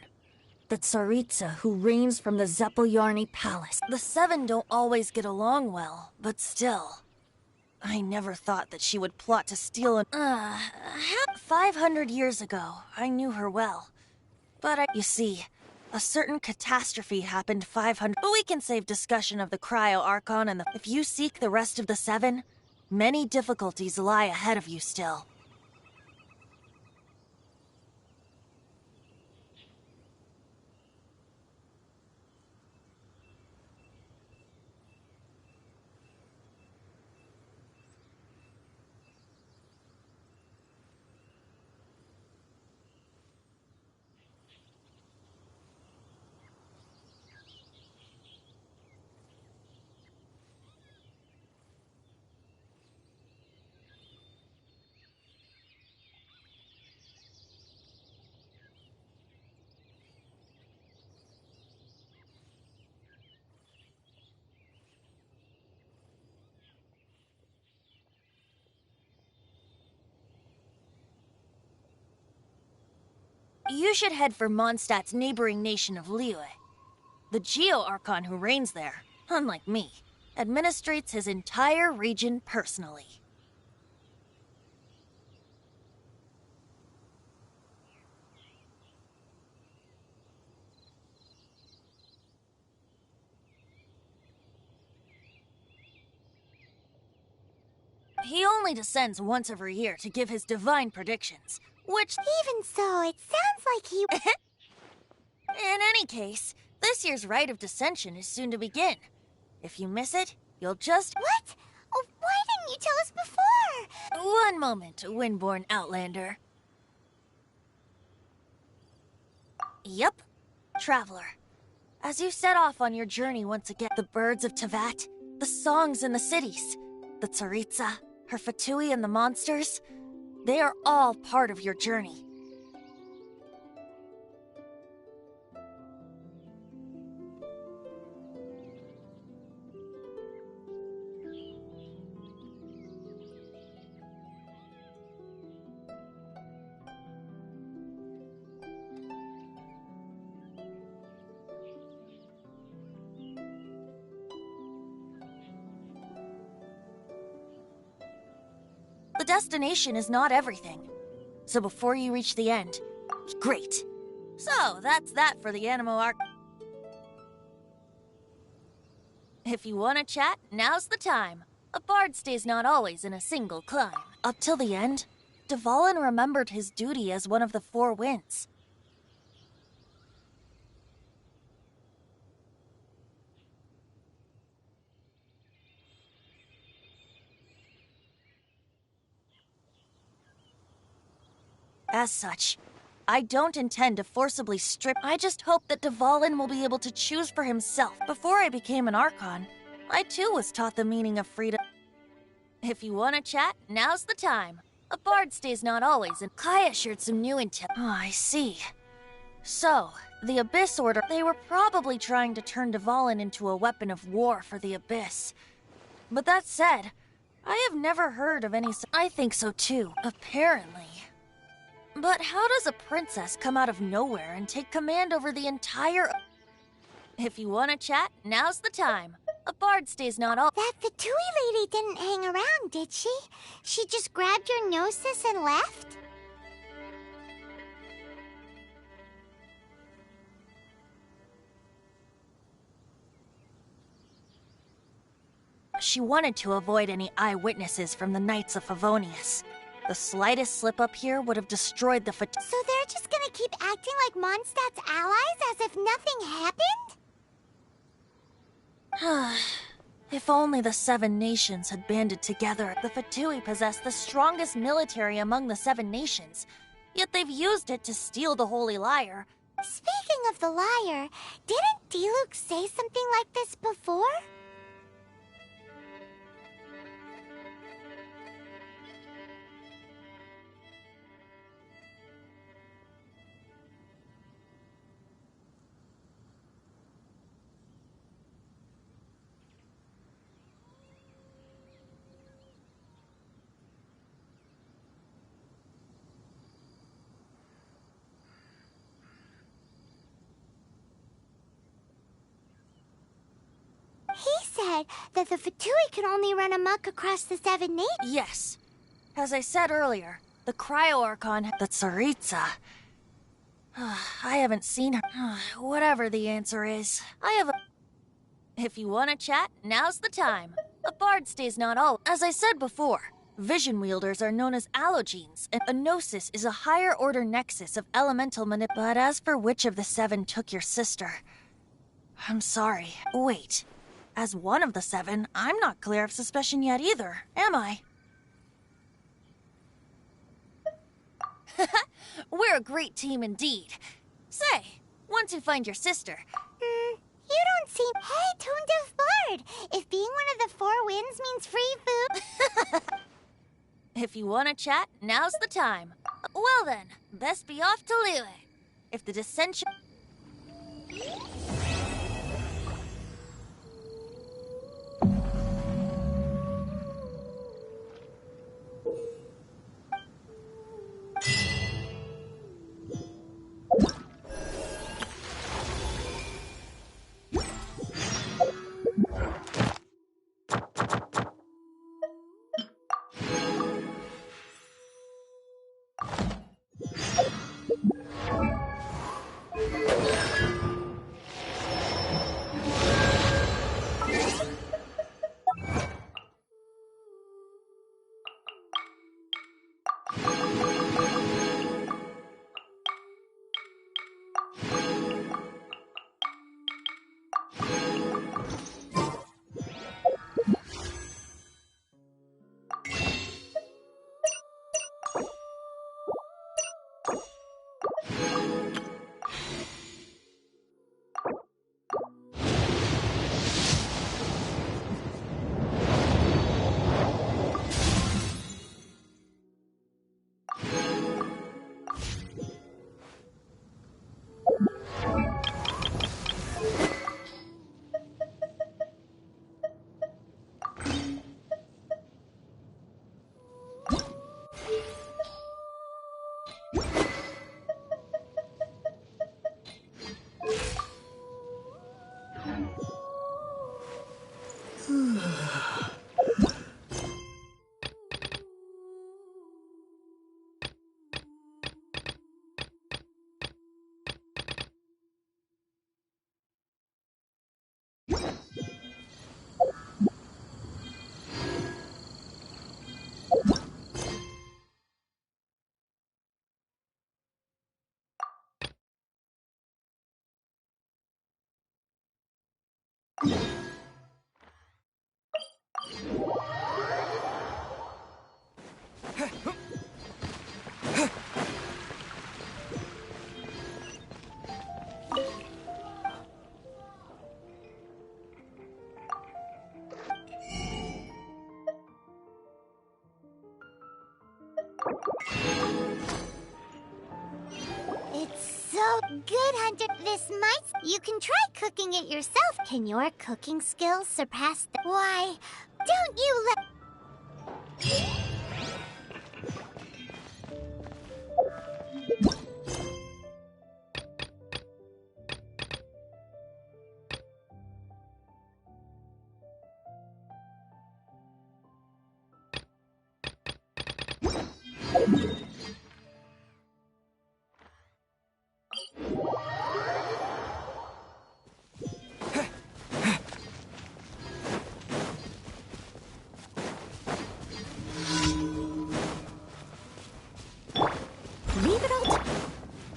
The Tsaritsa who reigns from the Zeppeljärni Palace. The Seven don't always get along well, but still. I never thought that she would plot to steal an... 500 years ago, I knew her well. But you see, a certain catastrophe happened 500... But we can save discussion of the Cryo Archon and the... If you seek the rest of the Seven, many difficulties lie ahead of you still. You should head for Mondstadt's neighboring nation of Liyue. The Geo-Archon who reigns there, unlike me, administrates his entire region personally. He only descends once every year to give his divine predictions, which... Even so, it sounds like he... In any case, this year's rite of descension is soon to begin. If you miss it, you'll just... What? Oh, why didn't you tell us before? One moment, Windborn Outlander. Yep, Traveler. As you set off on your journey once again, the birds of Tevat, the songs in the cities, the Tsaritsa, her Fatui and the monsters, they are all part of your journey. The destination is not everything. So before you reach the end... Great! So, that's that for the Animo arc. If you want to chat, now's the time. A bard stays not always in a single climb. Up till the end, Dvalin remembered his duty as one of the Four Winds. As such, I don't intend to forcibly strip. I just hope that Dvalin will be able to choose for himself. Before I became an Archon, I too was taught the meaning of freedom. If you want to chat, now's the time. A bard stays not always in... Kaya shared some new intel. Oh, I see. So, the Abyss Order, they were probably trying to turn Dvalin into a weapon of war for the Abyss. But that said, I have never heard of any... I think so too, apparently. But how does a princess come out of nowhere and take command over the entire... If you want to chat, now's the time. A bard stays not all... That Fatui lady didn't hang around, did she? She just grabbed your gnosis and left? She wanted to avoid any eyewitnesses from the Knights of Favonius. The slightest slip-up here would have destroyed the Fatui. So they're just gonna keep acting like Mondstadt's allies as if nothing happened? If only the Seven Nations had banded together. The Fatui possess the strongest military among the Seven Nations, yet they've used it to steal the Holy Lyre. Speaking of the lyre, didn't Diluc say something like this before? He said that the Fatui could only run amok across the Seven Nations. Yes. As I said earlier, the Cryo-Archon, the Tsaritsa. I haven't seen her. Whatever the answer is, I have a... If you want to chat, now's the time. A bard stays not all... As I said before, vision wielders are known as allogenes, and a gnosis is a higher-order nexus of elemental But as for which of the seven took your sister... I'm sorry. Wait. As one of the seven, I'm not clear of suspicion yet either, am I? We're a great team indeed. Say, once you find your sister... you don't seem... Hey, Tone-Deaf Bard! If being one of the Four Winds means free food... If you want to chat, now's the time. Well then, best be off to Liyue. If the dissension... It's so good, Hunter. This might... You can try cooking it yourself. Can your cooking skills surpass the... Why, don't you let... Leave it all to...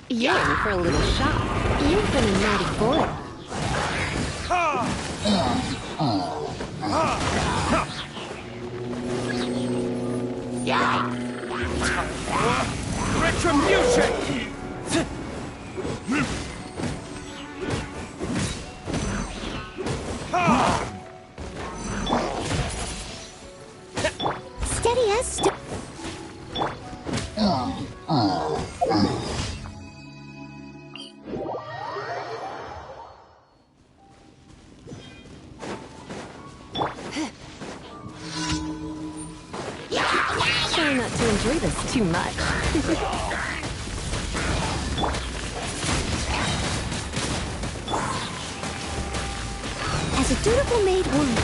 You're in for a little shock. You've been a naughty boy. Retribution! Steady as st... Try not to enjoy this too much. As a dutiful maid woman.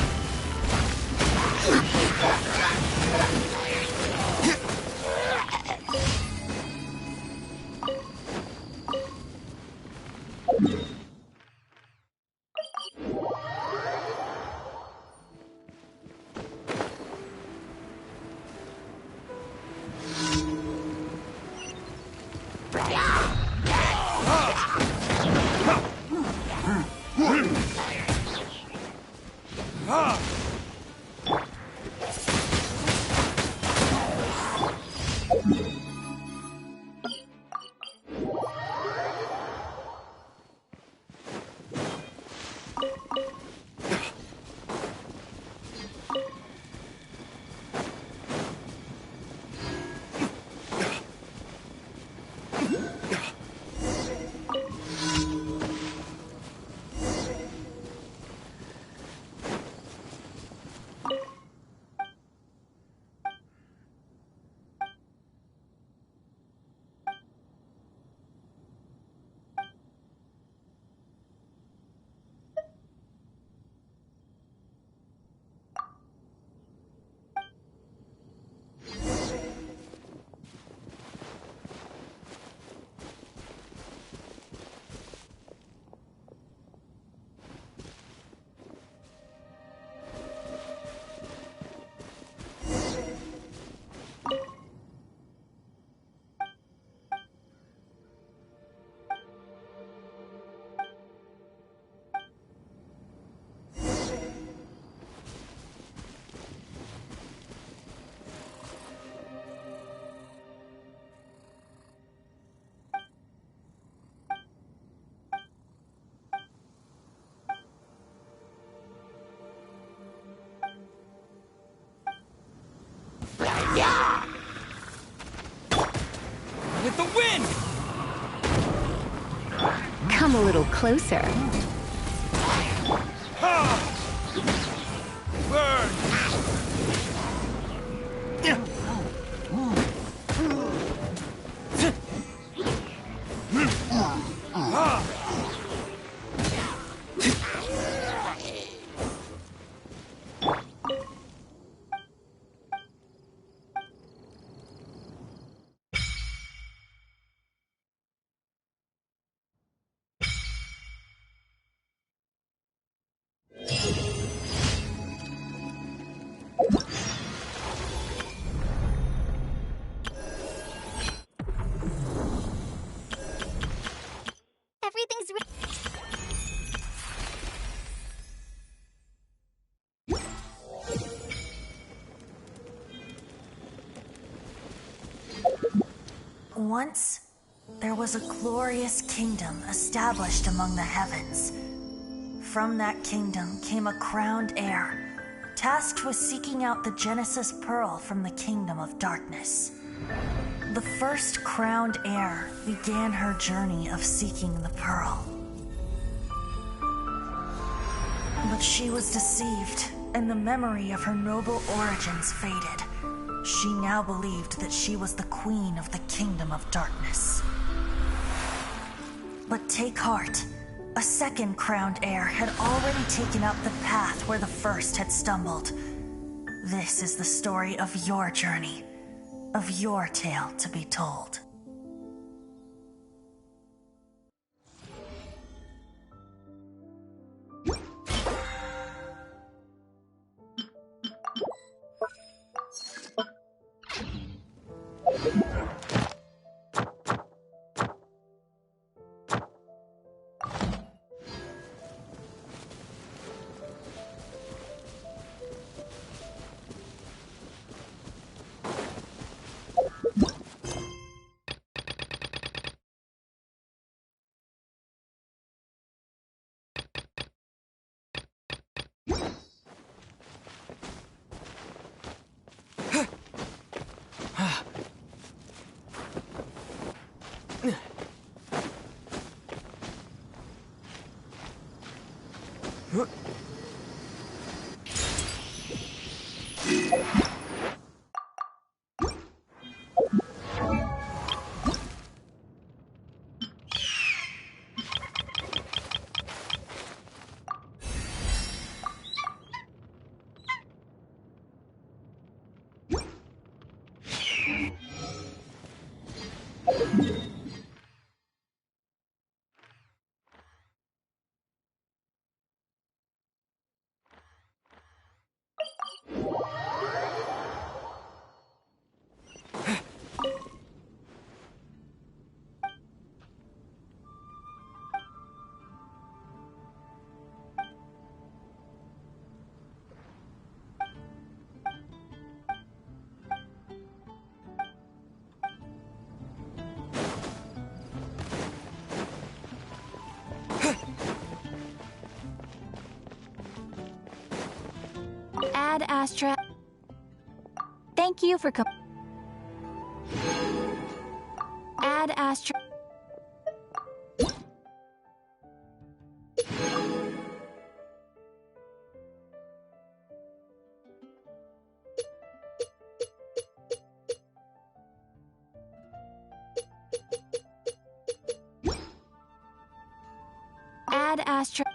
With the wind! Come a little closer. Burn! Once, there was a glorious kingdom established among the heavens. From that kingdom came a crowned heir, tasked with seeking out the Genesis Pearl from the kingdom of darkness. The first crowned heir began her journey of seeking the pearl. But she was deceived, and the memory of her noble origins faded. She now believed that she was the queen of the kingdom of darkness. But take heart. A second crowned heir had already taken up the path where the first had stumbled. This is the story of your journey, of your tale to be told. Ad Astra. Thank you for Ad Astra. Ad Astra.